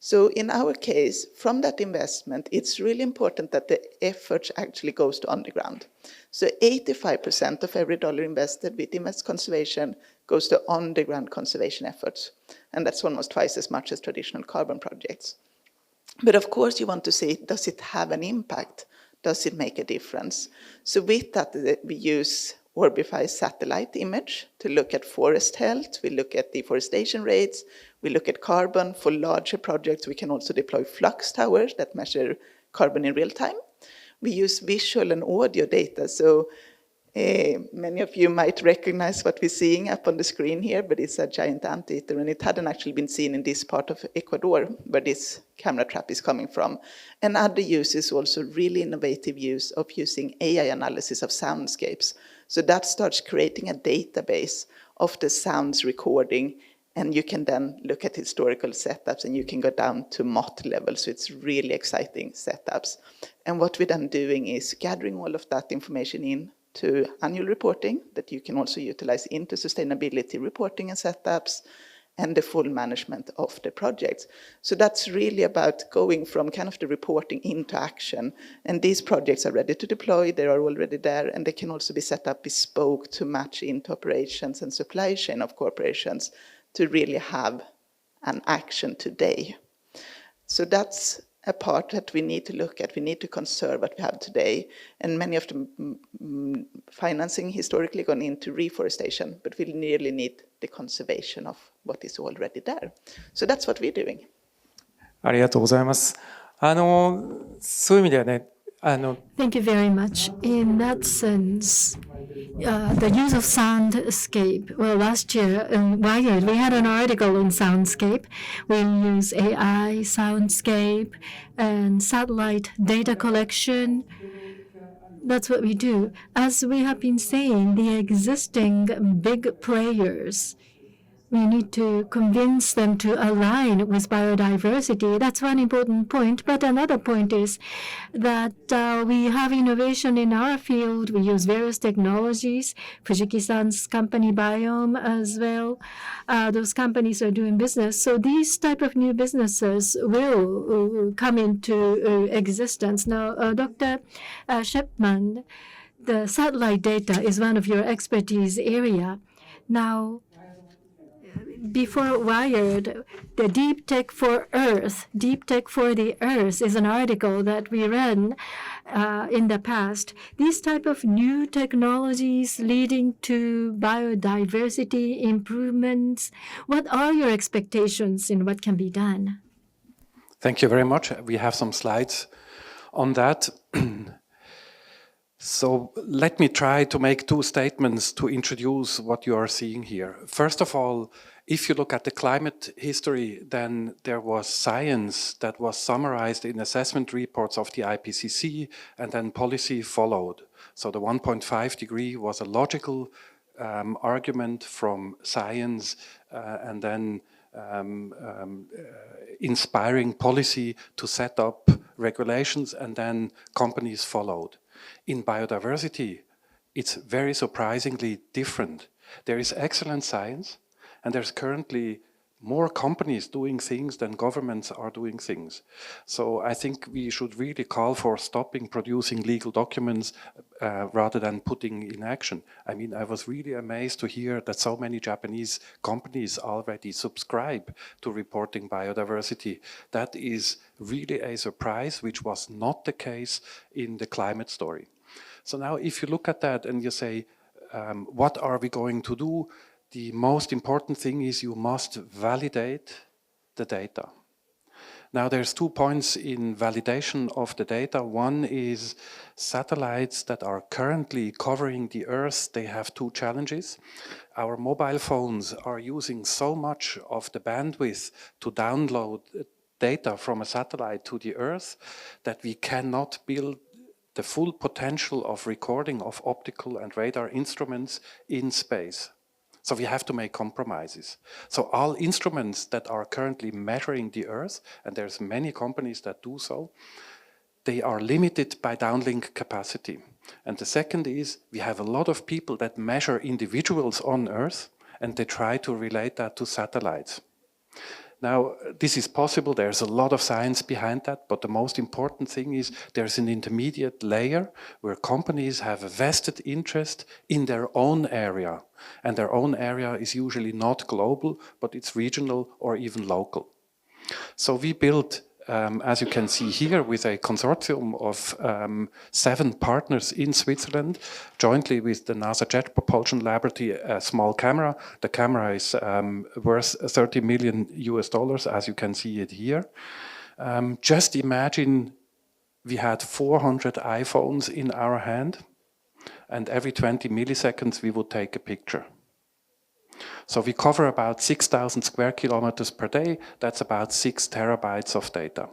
So in our case, from that investment, it's really important that the effort actually goes to underground. So 85% of every dollar invested with Invest Conservation goes to underground conservation efforts. And that's almost twice as much as traditional carbon projects. But of course, you want to see, does it have an impact? Does it make a difference? So with that, we use Orbify satellite image to look at forest health. We look at deforestation rates. We look at carbon. For larger projects, we can also deploy flux towers that measure carbon in real time. We use visual and audio data. So many of you might recognize what we're seeing up on the screen here, but it's a giant anteater, and it hadn't actually been seen in this part of Ecuador, where this camera trap is coming from. And other uses also really innovative use of using AI analysis of soundscapes. So that starts creating a database of the sounds recording, and you can then look at historical setups, and you can go down to moth level. So it's really exciting setups. And what we're then doing is gathering all of that information in to annual reporting that you can also utilize into sustainability reporting and setups, and the full management of the projects. So that's really about going from kind of the reporting into action. And these projects are ready to deploy, they are already there, and they can also be set up bespoke to match into operations and supply chain of corporations to really have an action today. So that's a part that we need to look at. We need to conserve what we have today. And many of the financing historically gone into reforestation, but we really need the conservation of what is already there. So that's what we're doing.
ありがとうございます。そういう意味ではね、
Thank you very much. In that sense, the use of soundscape. Well, last year in Wired, we had an article on soundscape. We use AI, soundscape, and satellite data collection. That's what we do. As we have been saying, the existing big players, We need to convince them to align with biodiversity. That's one important point. But another point is that we have innovation in our field. We use various technologies. Fujiki-san's company Biome as well. Those companies are doing business. So these type of new businesses will come into existence. Now, Dr. Shepman, the satellite data is one of your expertise area. Now, before Wired, the Deep Tech for Earth, Deep Tech for the Earth is an article that we ran in the past. These type of new technologies leading to biodiversity improvements, what are your expectations in what can be done?
Thank you very much. We have some slides on that. So let me try to make two statements to introduce what you are seeing here. First of all, if you look at the climate history, then there was science that was summarized in assessment reports of the IPCC, and then policy followed. So the 1.5 degree was a logical argument from science, and then inspiring policy to set up regulations, and then companies followed. In biodiversity, it's very surprisingly different. There is excellent science, and there's currently more companies doing things than governments are doing things. So I think we should really call for stopping producing legal documents rather than putting in action. I mean, I was really amazed to hear that so many Japanese companies already subscribe to reporting biodiversity. That is really a surprise, which was not the case in the climate story. So now if you look at that and you say, what are we going to do? The most important thing is you must validate the data. Now there's 2 points in validation of the data. One is satellites that are currently covering the Earth, they have 2 challenges. Our mobile phones are using so much of the bandwidth to download data from a satellite to the Earth that we cannot build the full potential of recording of optical and radar instruments in space. So we have to make compromises. So all instruments that are currently measuring the Earth, and there's many companies that do so, they are limited by downlink capacity. And the second is, we have a lot of people that measure individuals on Earth, and they try to relate that to satellites. Now, this is possible, there's a lot of science behind that, but the most important thing is there's an intermediate layer where companies have a vested interest in their own area. And their own area is usually not global, but it's regional or even local. So we built, as you can see here, with a consortium of 7 partners in Switzerland, jointly with the NASA Jet Propulsion Laboratory, a small camera. The camera is worth $30 million, as you can see it here. Just imagine we had 400 iPhones in our hand, and every 20 milliseconds we would take a picture. So we cover about 6,000 square kilometers per day. That's about 6 terabytes of data.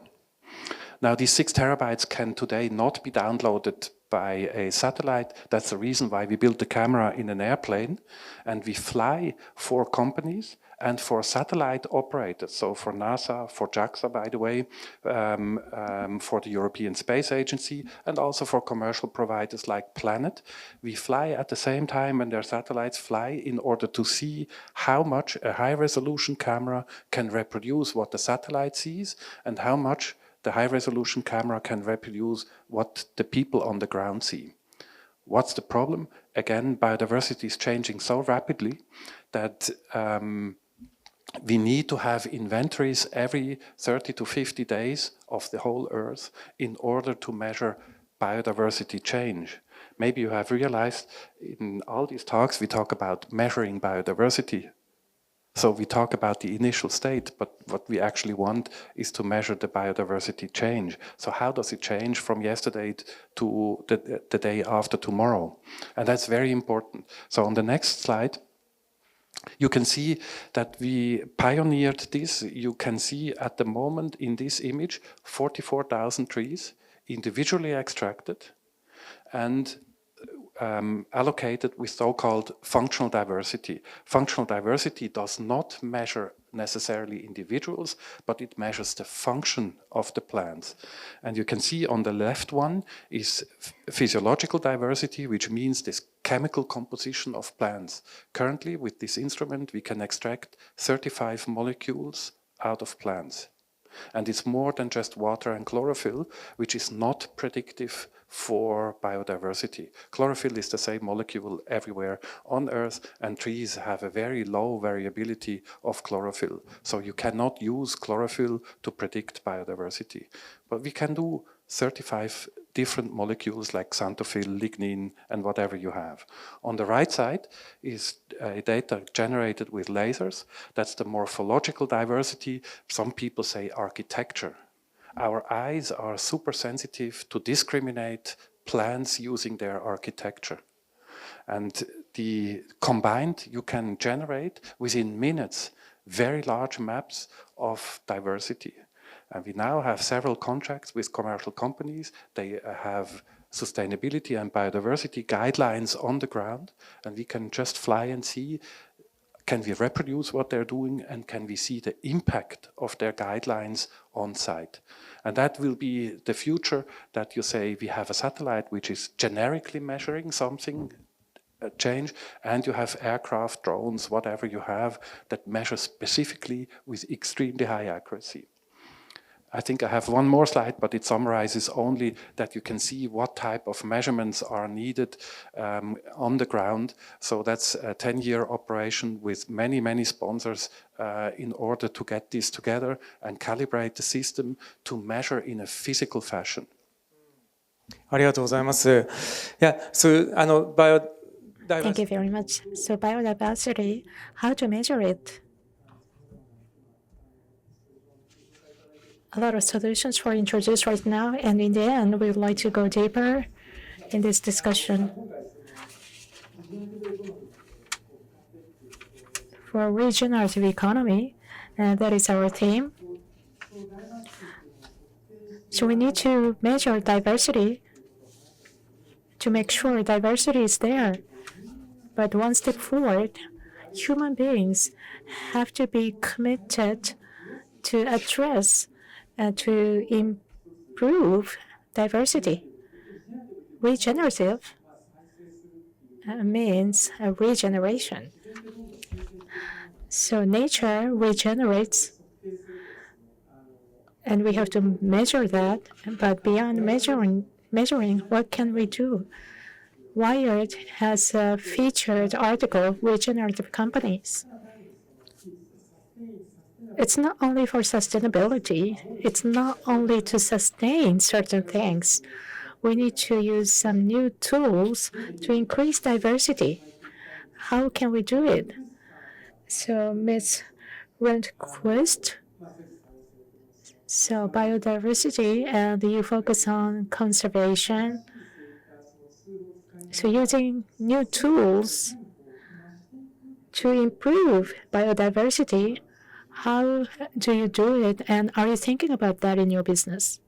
Now, these 6 terabytes can today not be downloaded by a satellite. That's the reason why we built the camera in an airplane, and we fly for companies and for satellite operators. So for NASA, for JAXA, by the way, for the European Space Agency, and also for commercial providers like Planet. We fly at the same time when their satellites fly in order to see how much a high-resolution camera can reproduce what the satellite sees, and how much the high-resolution camera can reproduce what the people on the ground see. What's the problem? Again, biodiversity is changing so rapidly that we need to have inventories every 30 to 50 days of the whole Earth in order to measure biodiversity change. Maybe you have realized in all these talks we talk about measuring biodiversity. So we talk about the initial state, but what we actually want is to measure the biodiversity change. So how does it change from yesterday to the day after tomorrow? And that's very important. So on the next slide, you can see that we pioneered this. You can see at the moment in this image 44,000 trees individually extracted, and allocated with so-called functional diversity. Functional diversity does not measure necessarily individuals, but it measures the function of the plants. And you can see on the left one is physiological diversity, which means this chemical composition of plants. Currently, with this instrument, we can extract 35 molecules out of plants. And it's more than just water and chlorophyll, which is not predictive for biodiversity. Chlorophyll is the same molecule everywhere on Earth, and trees have a very low variability of chlorophyll. So you cannot use chlorophyll to predict biodiversity. But we can do 35 different molecules like xanthophyll, lignin, and whatever you have. On the right side is data generated with lasers. That's the morphological diversity. Some people say architecture. Our eyes are super sensitive to discriminate plants using their architecture. And the combined, you can generate within minutes very large maps of diversity. And we now have several contracts with commercial companies. They have sustainability and biodiversity guidelines on the ground, and we can just fly and see, can we reproduce what they're doing, and can we see the impact of their guidelines on site? And that will be the future, that you say we have a satellite which is generically measuring something, a change, and you have aircraft, drones, whatever you have, that measure specifically with extremely high accuracy. I think I have one more slide, but it summarizes only that you can see what type of measurements are needed on the ground. So that's a 10-year operation with many, many sponsors in order to get this together and calibrate the system to measure in a physical fashion.
ありがとうございます。biodiversity.
Thank you very much. So biodiversity, how to measure it? A lot of solutions were introduced right now, and in the end, we would like to go deeper in this discussion. For regenerative economy, that is our theme. So we need to measure diversity to make sure diversity is there. But one step forward, human beings have to be committed to address to improve diversity. Regenerative means a regeneration. So nature regenerates, and we have to measure that. But beyond measuring, what can we do? Wired has a featured article, regenerative companies. It's not only for sustainability. It's not only to sustain certain things. We need to use some new tools to increase diversity. How can we do it? So Ms. Rundquist, so biodiversity, and you focus on conservation. So using new tools to improve biodiversity, how do you do it, and are you thinking about that in your business?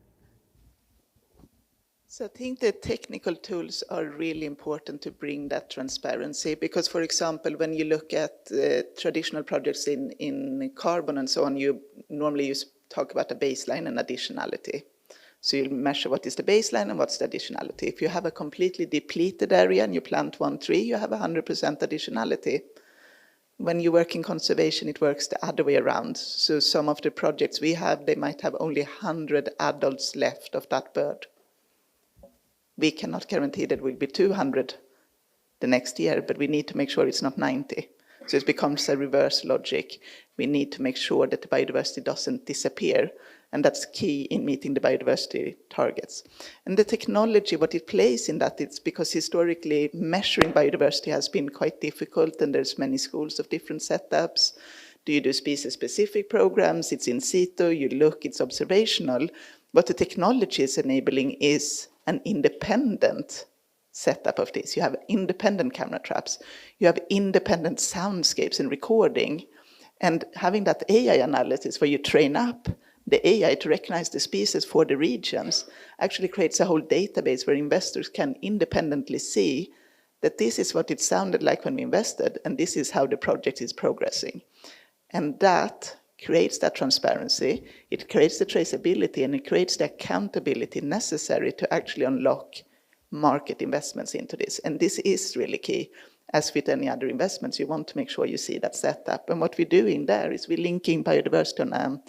So I think the technical tools are really important to bring that transparency, because, for example, when you look at traditional projects in carbon and so on, you normally talk about a baseline and additionality. So you measure what is the baseline and what's the additionality. If you have a completely depleted area and you plant one tree, you have 100% additionality. When you work in conservation, it works the other way around. So some of the projects we have, they might have only 100 adults left of that bird. We cannot guarantee that it will be 200 the next year, but we need to make sure it's not 90. So it becomes a reverse logic. We need to make sure that the biodiversity doesn't disappear, and that's key in meeting the biodiversity targets. And the technology, what it plays in that, it's because historically measuring biodiversity has been quite difficult, and there's many schools of different setups. Do you do species-specific programs? It's in situ, you look, it's observational. What the technology is enabling is an independent setup of this. You have independent camera traps, you have independent soundscapes and recording, and having that AI analysis where you train up the AI to recognize the species for the regions actually creates a whole database where investors can independently see that this is what it sounded like when we invested, and this is how the project is progressing. And that creates that transparency, it creates the traceability, and it creates the accountability necessary to actually unlock market investments into this. And this is really key. As with any other investments, you want to make sure you see that setup. And what we're doing there is we're linking biodiversity on a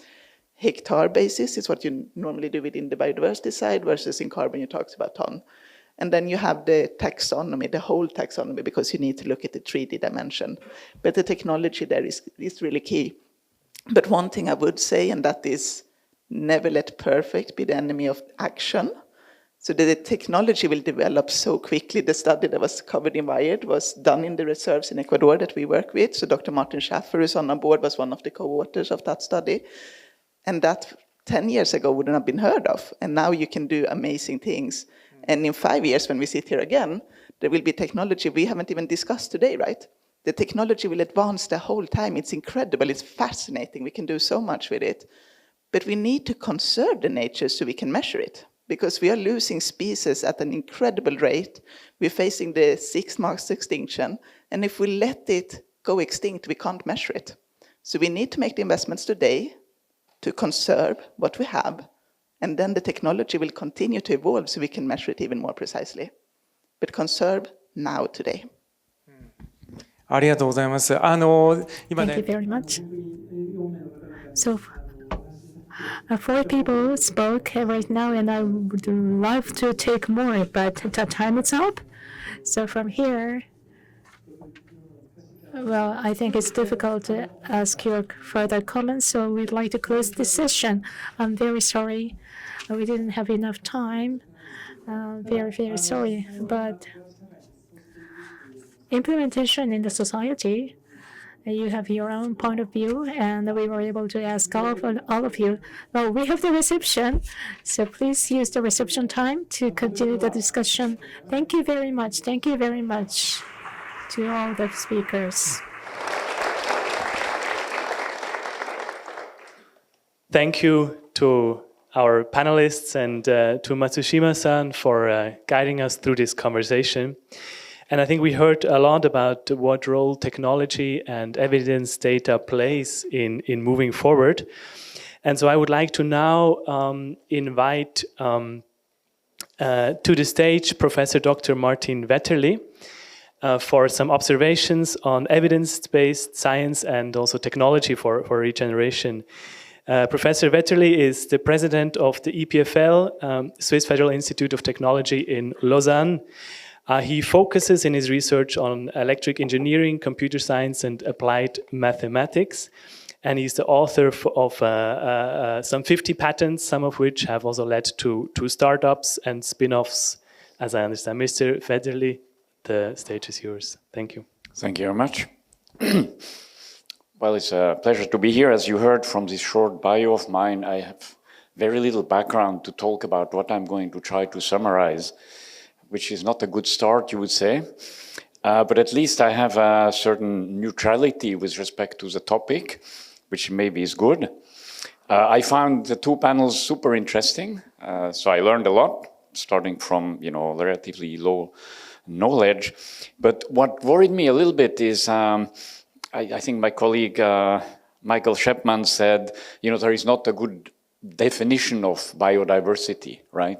hectare basis. It's what you normally do within the biodiversity side, versus in carbon you talked about ton. And then you have the taxonomy, the whole taxonomy, because you need to look at the 3D dimension. But the technology there is really key. But one thing I would say, and that is never let perfect be the enemy of action. So the technology will develop so quickly. The study that was covered in Wired was done in the reserves in Ecuador that we work with. So Dr. Martin Schaffer, who's on board, was one of the co-authors of that study. And that 10 years ago wouldn't have been heard of. And now you can do amazing things. And in 5 years, when we sit here again, there will be technology we haven't even discussed today, right? The technology will advance the whole time. It's incredible, it's fascinating. We can do so much with it. But we need to conserve the nature so we can measure it. Because we are losing species at an incredible rate. We're facing the 6th mass extinction. And if we let it go extinct, we can't measure it. So we need to make the investments today to conserve what we have. And then the technology will continue to evolve so we can measure it even more precisely. But conserve now, today.
ありがとうございます。今
Thank you very much. So, 4 people spoke right now, and I would love to take more, but the time is up. So from here, well, I think it's difficult to ask your further comments, so we'd like to close this session. I'm very sorry. We didn't have enough time. Very, very sorry. But implementation in the society, you have your own point of view, and we were able to ask all of you. Well, we have the reception, so please use the reception time to continue the discussion. Thank you very much. Thank you very much to all the speakers.
Thank you to our panelists and to Matsushima-san for guiding us through this conversation. And I think we heard a lot about what role technology and evidence data plays in moving forward. And so I would like to now invite to the stage Professor Dr. Martin Wetterli for some observations on evidence-based science and also technology for regeneration. Professor Wetterli is the president of the EPFL, Swiss Federal Institute of Technology in Lausanne. He focuses in his research on electric engineering, computer science, and applied mathematics. And he's the author of some 50 patents, some of which have also led to startups and spin-offs, as I understand. Mr. Wetterli, the stage is yours. Thank you.
Thank you very much. Well, it's a pleasure to be here. As you heard from this short bio of mine, I have very little background to talk about what I'm going to try to summarize, which is not a good start, you would say. But at least I have a certain neutrality with respect to the topic, which maybe is good. I found the 2 panels super interesting, so I learned a lot, starting from relatively low knowledge. But what worried me a little bit is, I think my colleague Michael Shepman said, there is not a good definition of biodiversity, right?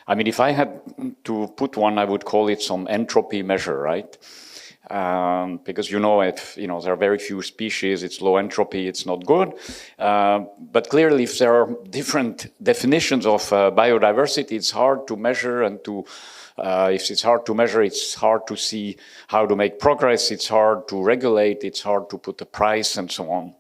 I mean, if I had to put one, I would call it some entropy measure, right? Because if there are very few species, it's low entropy, it's not good. But clearly, if there are different definitions of biodiversity, it's hard to measure, and if it's hard to measure, it's hard to see how to make progress, it's hard to regulate, it's hard to put a price, and so on.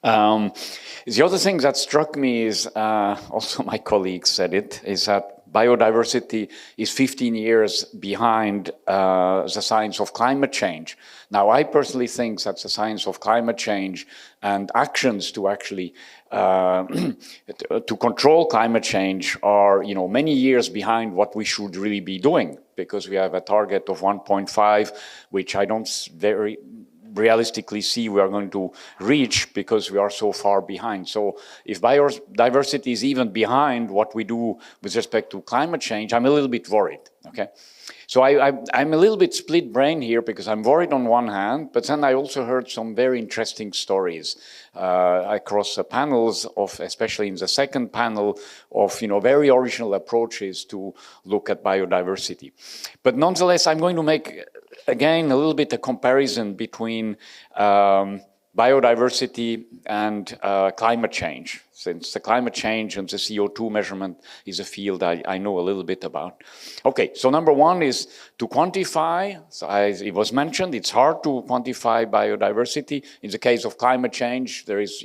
The other thing that struck me is, also my colleague said it, is that biodiversity is 15 years behind the science of climate change. Now, I personally think that the science of climate change and actions to actually to control climate change are, many years behind what we should really be doing, because we have a target of 1.5, which I don't realistically see we are going to reach because we are so far behind. So if biodiversity is even behind what we do with respect to climate change, I'm a little bit worried, okay? So I'm a little bit split brain here because I'm worried on one hand, but then I also heard some very interesting stories across the panels of, especially in the second panel, of very original approaches to look at biodiversity. But nonetheless, I'm going to make again a little bit a comparison between biodiversity and climate change, since the climate change and the CO2 measurement is a field I know a little bit about. Okay, so number one is to quantify. So as it was mentioned, it's hard to quantify biodiversity. In the case of climate change, there is,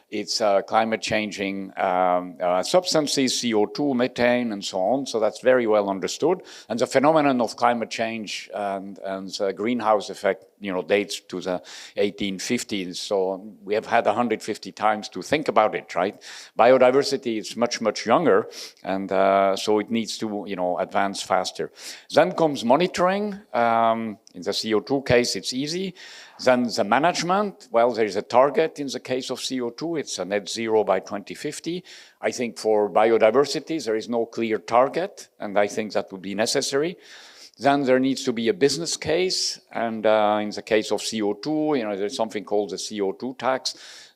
it's climate changing substances, CO2, methane, and so on. So that's very well understood. And the phenomenon of climate change and the greenhouse effect, dates to the 1850s. So we have had 150 times to think about it, right? Biodiversity is much, much younger. And so it needs to, advance faster. Then comes monitoring. In the CO2 case, it's easy. Then the management, well, there is a target in the case of CO2. It's a net zero by 2050. I think for biodiversity, there is no clear target, and I think that would be necessary. Then there needs to be a business case, and in the case of CO2, there's something called the CO2 tax,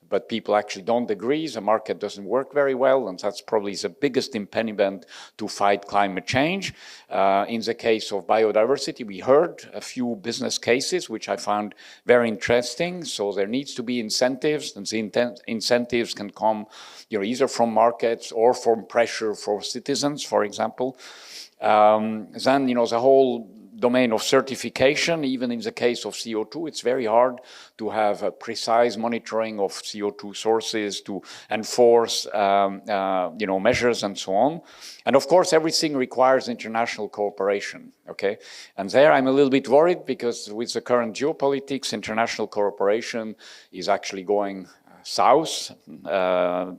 but people actually don't agree. The market doesn't work very well, and that's probably the biggest impediment to fight climate change. In the case of biodiversity, we heard a few business cases, which I found very interesting. So there needs to be incentives, and the incentives can come either from markets or from pressure for citizens, for example. Then, the whole domain of certification, even in the case of CO2, it's very hard to have a precise monitoring of CO2 sources to enforce, measures and so on. And of course, everything requires international cooperation, okay? And there I'm a little bit worried because with the current geopolitics, international cooperation is actually going south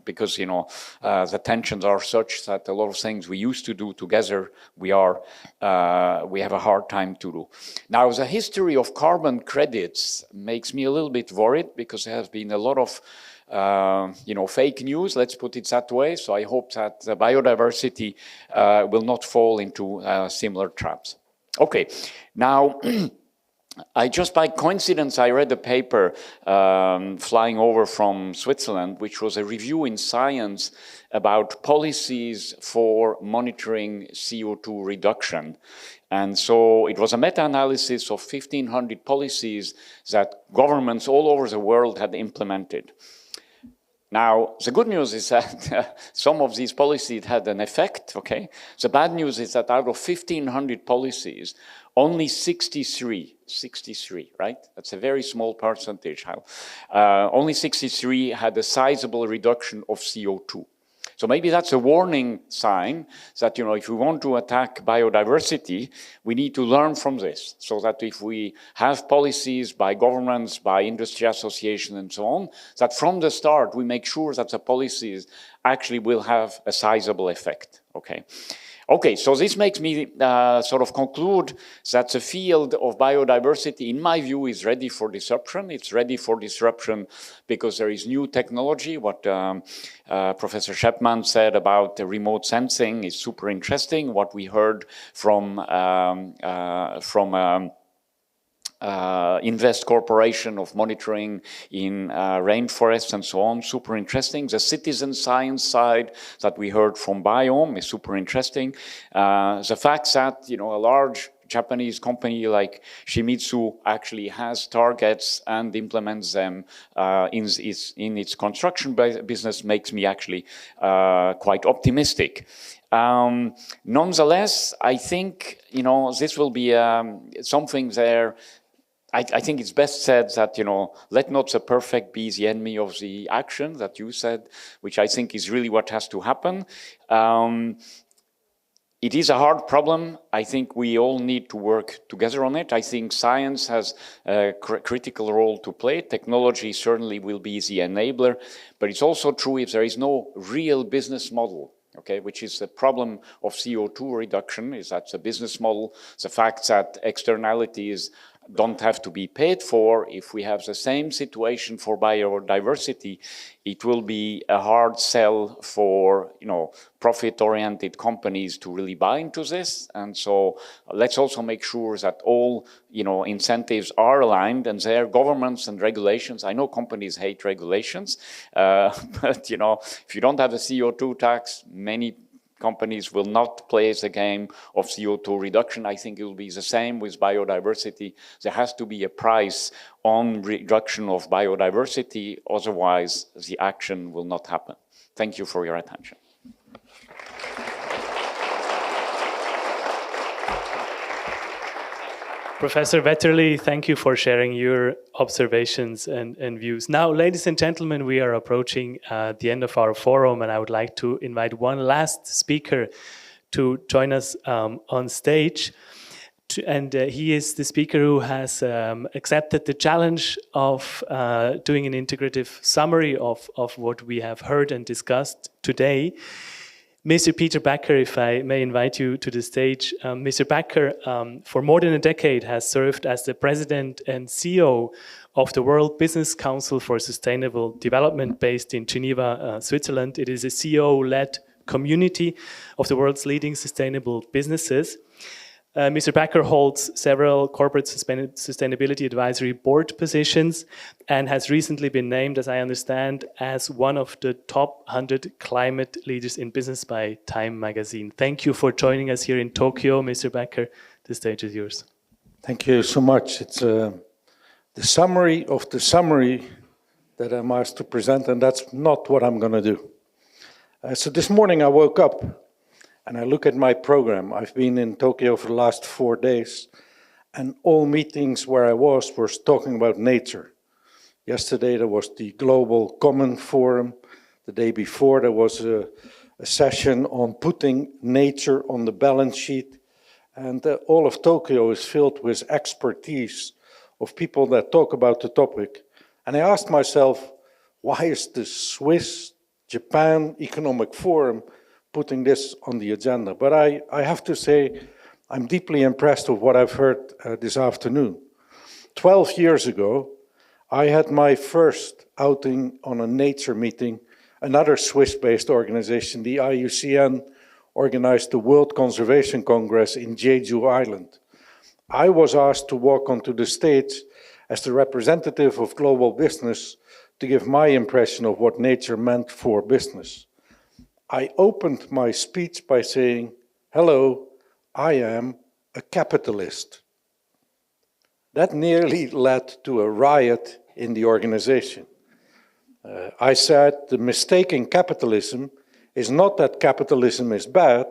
because the tensions are such that a lot of things we used to do together we have a hard time to do. Now the history of carbon credits makes me a little bit worried because there has been a lot of fake news, let's put it that way. So I hope that the biodiversity will not fall into similar traps. Okay, now just by coincidence, I read a paper flying over from Switzerland, which was a review in Science about policies for monitoring CO2 reduction. And so it was a meta-analysis of 1,500 policies that governments all over the world had implemented. Now, the good news is that some of these policies had an effect, okay? The bad news is that out of 1,500 policies, only 63, right? That's a very small percentage. Only 63 had a sizable reduction of CO2. So maybe that's a warning sign that, if we want to attack biodiversity, we need to learn from this. So that if we have policies by governments, by industry associations and so on, that from the start we make sure that the policies actually will have a sizable effect, okay? Okay, so this makes me sort of conclude that the field of biodiversity, in my view, is ready for disruption. It's ready for disruption because there is new technology. What Professor Shepman said about the remote sensing is super interesting. What we heard from Invest Corporation of monitoring in rainforests and so on, super interesting. The citizen science side that we heard from Biome is super interesting. The fact that, a large Japanese company like Shimizu actually has targets and implements them in its construction business makes me actually quite optimistic. Nonetheless, I think, this will be something there. I think it's best said that, let not the perfect be the enemy of the action that you said, which I think is really what has to happen. It is a hard problem. I think we all need to work together on it. I think science has a critical role to play. Technology certainly will be the enabler, but it's also true if there is no real business model, okay, which is the problem of CO2 reduction, is that the business model, the fact that externalities don't have to be paid for. If we have the same situation for biodiversity, it will be a hard sell for, profit-oriented companies to really buy into this. And so let's also make sure that all, incentives are aligned, and there are governments and regulations. I know companies hate regulations, but, if you don't have a CO2 tax, many companies will not play the game of CO2 reduction. I think it will be the same with biodiversity. There has to be a price on reduction of biodiversity, otherwise the action will not happen. Thank you for your attention.
Professor Wetterli, thank you for sharing your observations and views. Now, ladies and gentlemen, we are approaching the end of our forum, and I would like to invite one last speaker to join us on stage. He is the speaker who has accepted the challenge of doing an integrative summary of what we have heard and discussed today. Mr. Peter Becker, if I may invite you to the stage. Mr. Becker, for more than a decade, has served as the president and CEO of the World Business Council for Sustainable Development based in Geneva, Switzerland. It is a CEO-led community of the world's leading sustainable businesses. Mr. Becker holds several corporate sustainability advisory board positions and has recently been named, as I understand, as one of the top 100 climate leaders in business by Time magazine. Thank you for joining us here in Tokyo, Mr. Becker. The stage is yours.
Thank you so much. It's the summary of the summary that I'm asked to present, and that's not what I'm going to do. So this morning I woke up and I look at my program. I've been in Tokyo for the last 4 days, and all meetings where I was talking about nature. Yesterday there was the Global Common Forum. The day before there was a session on putting nature on the balance sheet. And all of Tokyo is filled with expertise of people that talk about the topic. And I asked myself, why is the Swiss-Japan Economic Forum putting this on the agenda? But I have to say, I'm deeply impressed with what I've heard this afternoon. 12 years ago, I had my first outing on a nature meeting. Another Swiss-based organization, the IUCN, organized the World Conservation Congress in Jeju Island. I was asked to walk onto the stage as the representative of global business to give my impression of what nature meant for business. I opened my speech by saying, hello, I am a capitalist. That nearly led to a riot in the organization. I said the mistake in capitalism is not that capitalism is bad,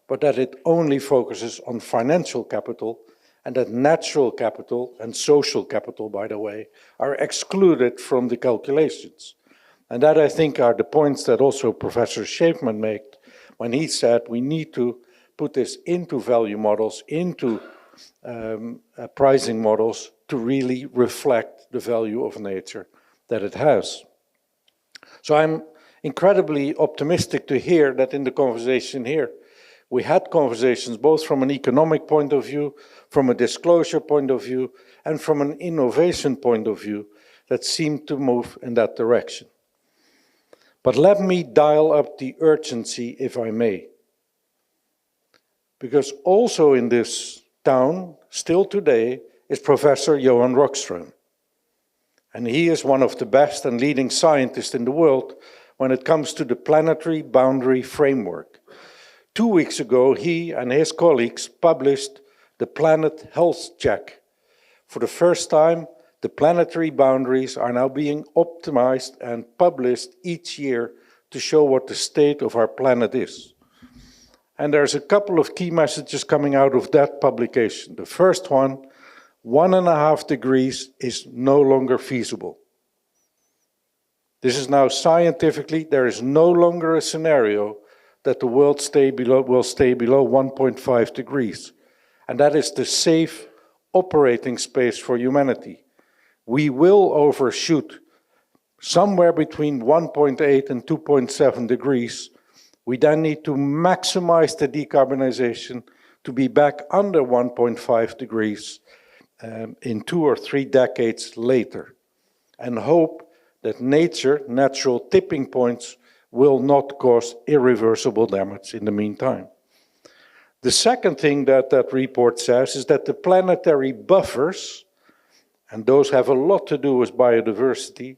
but that it only focuses on financial capital, and that natural capital and social capital, by the way, are excluded from the calculations. And that, I think, are the points that also Professor Schaefman made when he said we need to put this into value models, into pricing models to really reflect the value of nature that it has. So I'm incredibly optimistic to hear that in the conversation here, we had conversations both from an economic point of view, from a disclosure point of view, and from an innovation point of view that seemed to move in that direction. But let me dial up the urgency, if I may. Because also in this town, still today, is Professor Johan Rockström. And he is one of the best and leading scientists in the world when it comes to the planetary boundary framework. 2 weeks ago, he and his colleagues published the Planet Health Check. For the first time, the planetary boundaries are now being optimized and published each year to show what the state of our planet is. And there's a couple of key messages coming out of that publication. The first one, 1.5 degrees is no longer feasible. This is now scientifically, there is no longer a scenario that the world will stay below 1.5 degrees. And that is the safe operating space for humanity. We will overshoot somewhere between 1.8 and 2.7 degrees. We then need to maximize the decarbonization to be back under 1.5 degrees. in 2 or 3 decades later, and hope that natural tipping points will not cause irreversible damage in the meantime. The second thing that that report says is that the planetary buffers, and those have a lot to do with biodiversity,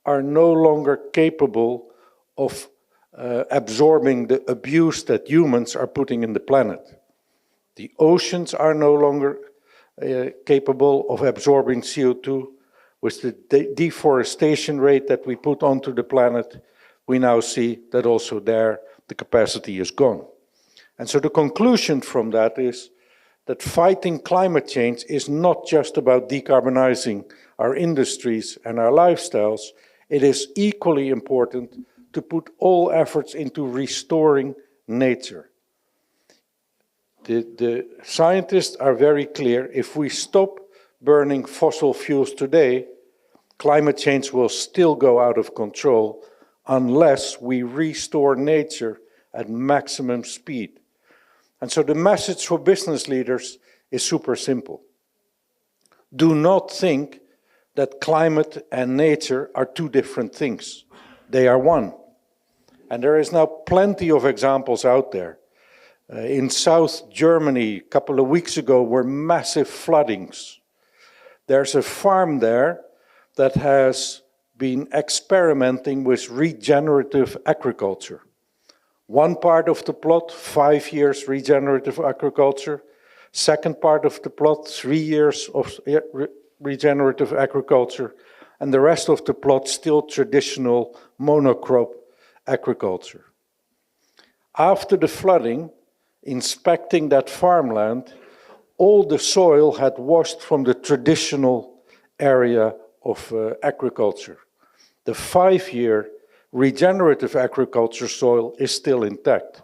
are no longer capable of absorbing the abuse that humans are putting in the planet. The oceans are no longer capable of absorbing CO2. With the deforestation rate that we put onto the planet, we now see that also there the capacity is gone. And so the conclusion from that is that fighting climate change is not just about decarbonizing our industries and our lifestyles. It is equally important to put all efforts into restoring nature. The scientists are very clear. If we stop burning fossil fuels today, climate change will still go out of control unless we restore nature at maximum speed. And so the message for business leaders is super simple. Do not think that climate and nature are two different things. They are one. And there is now plenty of examples out there. In South Germany, a couple of weeks ago, were massive floodings. There's a farm there that has been experimenting with regenerative agriculture. One part of the plot, 5 years regenerative agriculture. Second part of the plot, 3 years of regenerative agriculture. And the rest of the plot, still traditional monocrop agriculture. After the flooding, inspecting that farmland, all the soil had washed from the traditional area of agriculture. The 5-year regenerative agriculture soil is still intact.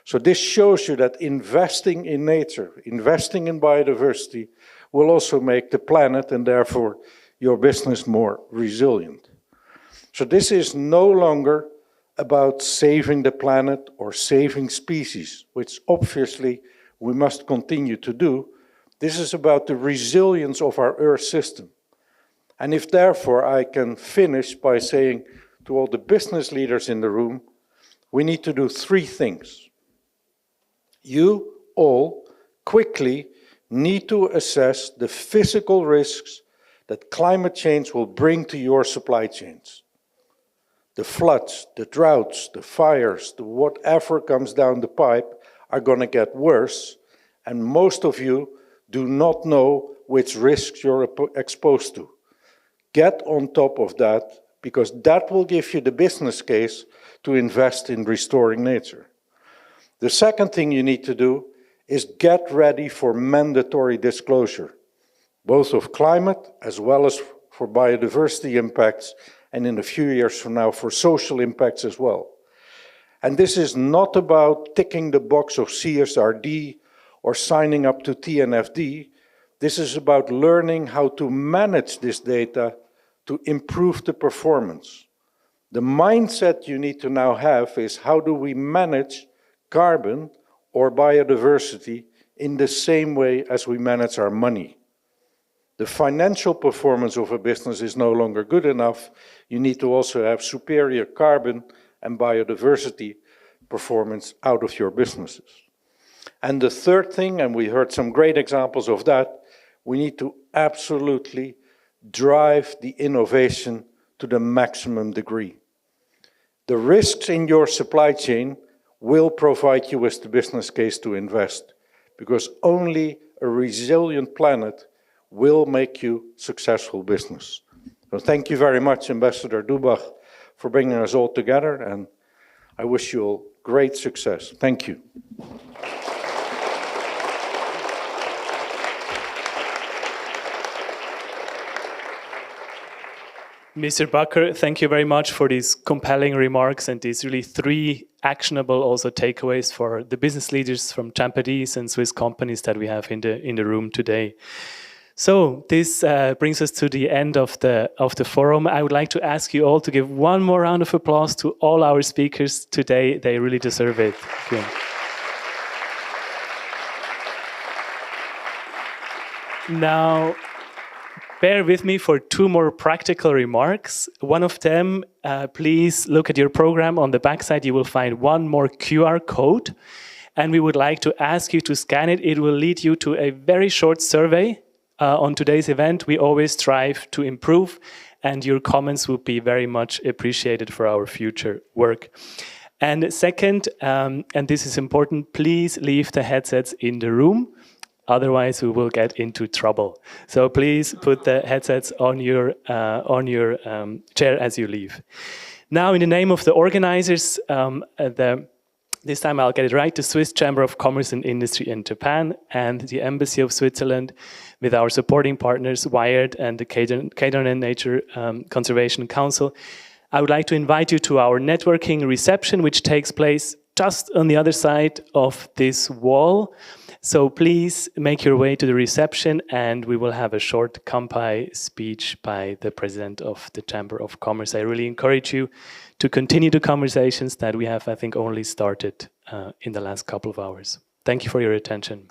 So this shows you that investing in nature, investing in biodiversity, will also make the planet and therefore your business more resilient. So this is no longer about saving the planet or saving species, which obviously we must continue to do. This is about the resilience of our Earth system. And if therefore I can finish by saying to all the business leaders in the room, we need to do 3 things. You all quickly need to assess the physical risks that climate change will bring to your supply chains. The floods, the droughts, the fires, the whatever comes down the pipe are going to get worse, and most of you do not know which risks you're exposed to. Get on top of that, because that will give you the business case to invest in restoring nature. The second thing you need to do is get ready for mandatory disclosure, both of climate as well as for biodiversity impacts, and in a few years from now for social impacts as well. And this is not about ticking the box of CSRD or signing up to TNFD. This is about learning how to manage this data to improve the performance. The mindset you need to now have is, how do we manage carbon or biodiversity in the same way as we manage our money? The financial performance of a business is no longer good enough. You need to also have superior carbon and biodiversity performance out of your businesses. And the third thing, and we heard some great examples of that, we need to absolutely drive the innovation to the maximum degree. The risks in your supply chain will provide you with the business case to invest, because only a resilient planet will make you successful business. So thank you very much, Ambassador Dubach, for bringing us all together, and I wish you all great success. Thank you.
Mr. Bakker, thank you very much for these compelling remarks and these really 3 actionable also takeaways for the business leaders from Champadis and Swiss companies that we have in the room today. So this brings us to the end of the forum. I would like to ask you all to give one more round of applause to all our speakers today. They really deserve it. Thank you. Now, bear with me for 2 more practical remarks. One of them, please look at your program. On the backside, you will find 1 more QR code. And we would like to ask you to scan it. It will lead you to a very short survey on today's event. We always strive to improve, and your comments would be very much appreciated for our future work. And second, and this is important, please leave the headsets in the room. Otherwise, we will get into trouble. So please put the headsets on your chair as you leave. Now, in the name of the organizers, this time I'll get it right, the Swiss Chamber of Commerce and Industry in Japan and the Embassy of Switzerland with our supporting partners, Wired and the Cadon Nature Conservation Council. I would like to invite you to our networking reception, which takes place just on the other side of this wall. So please make your way to the reception, and we will have a short kampai speech by the president of the Chamber of Commerce. I really encourage you to continue the conversations that we have, I think, only started in the last couple of hours. Thank you for your attention.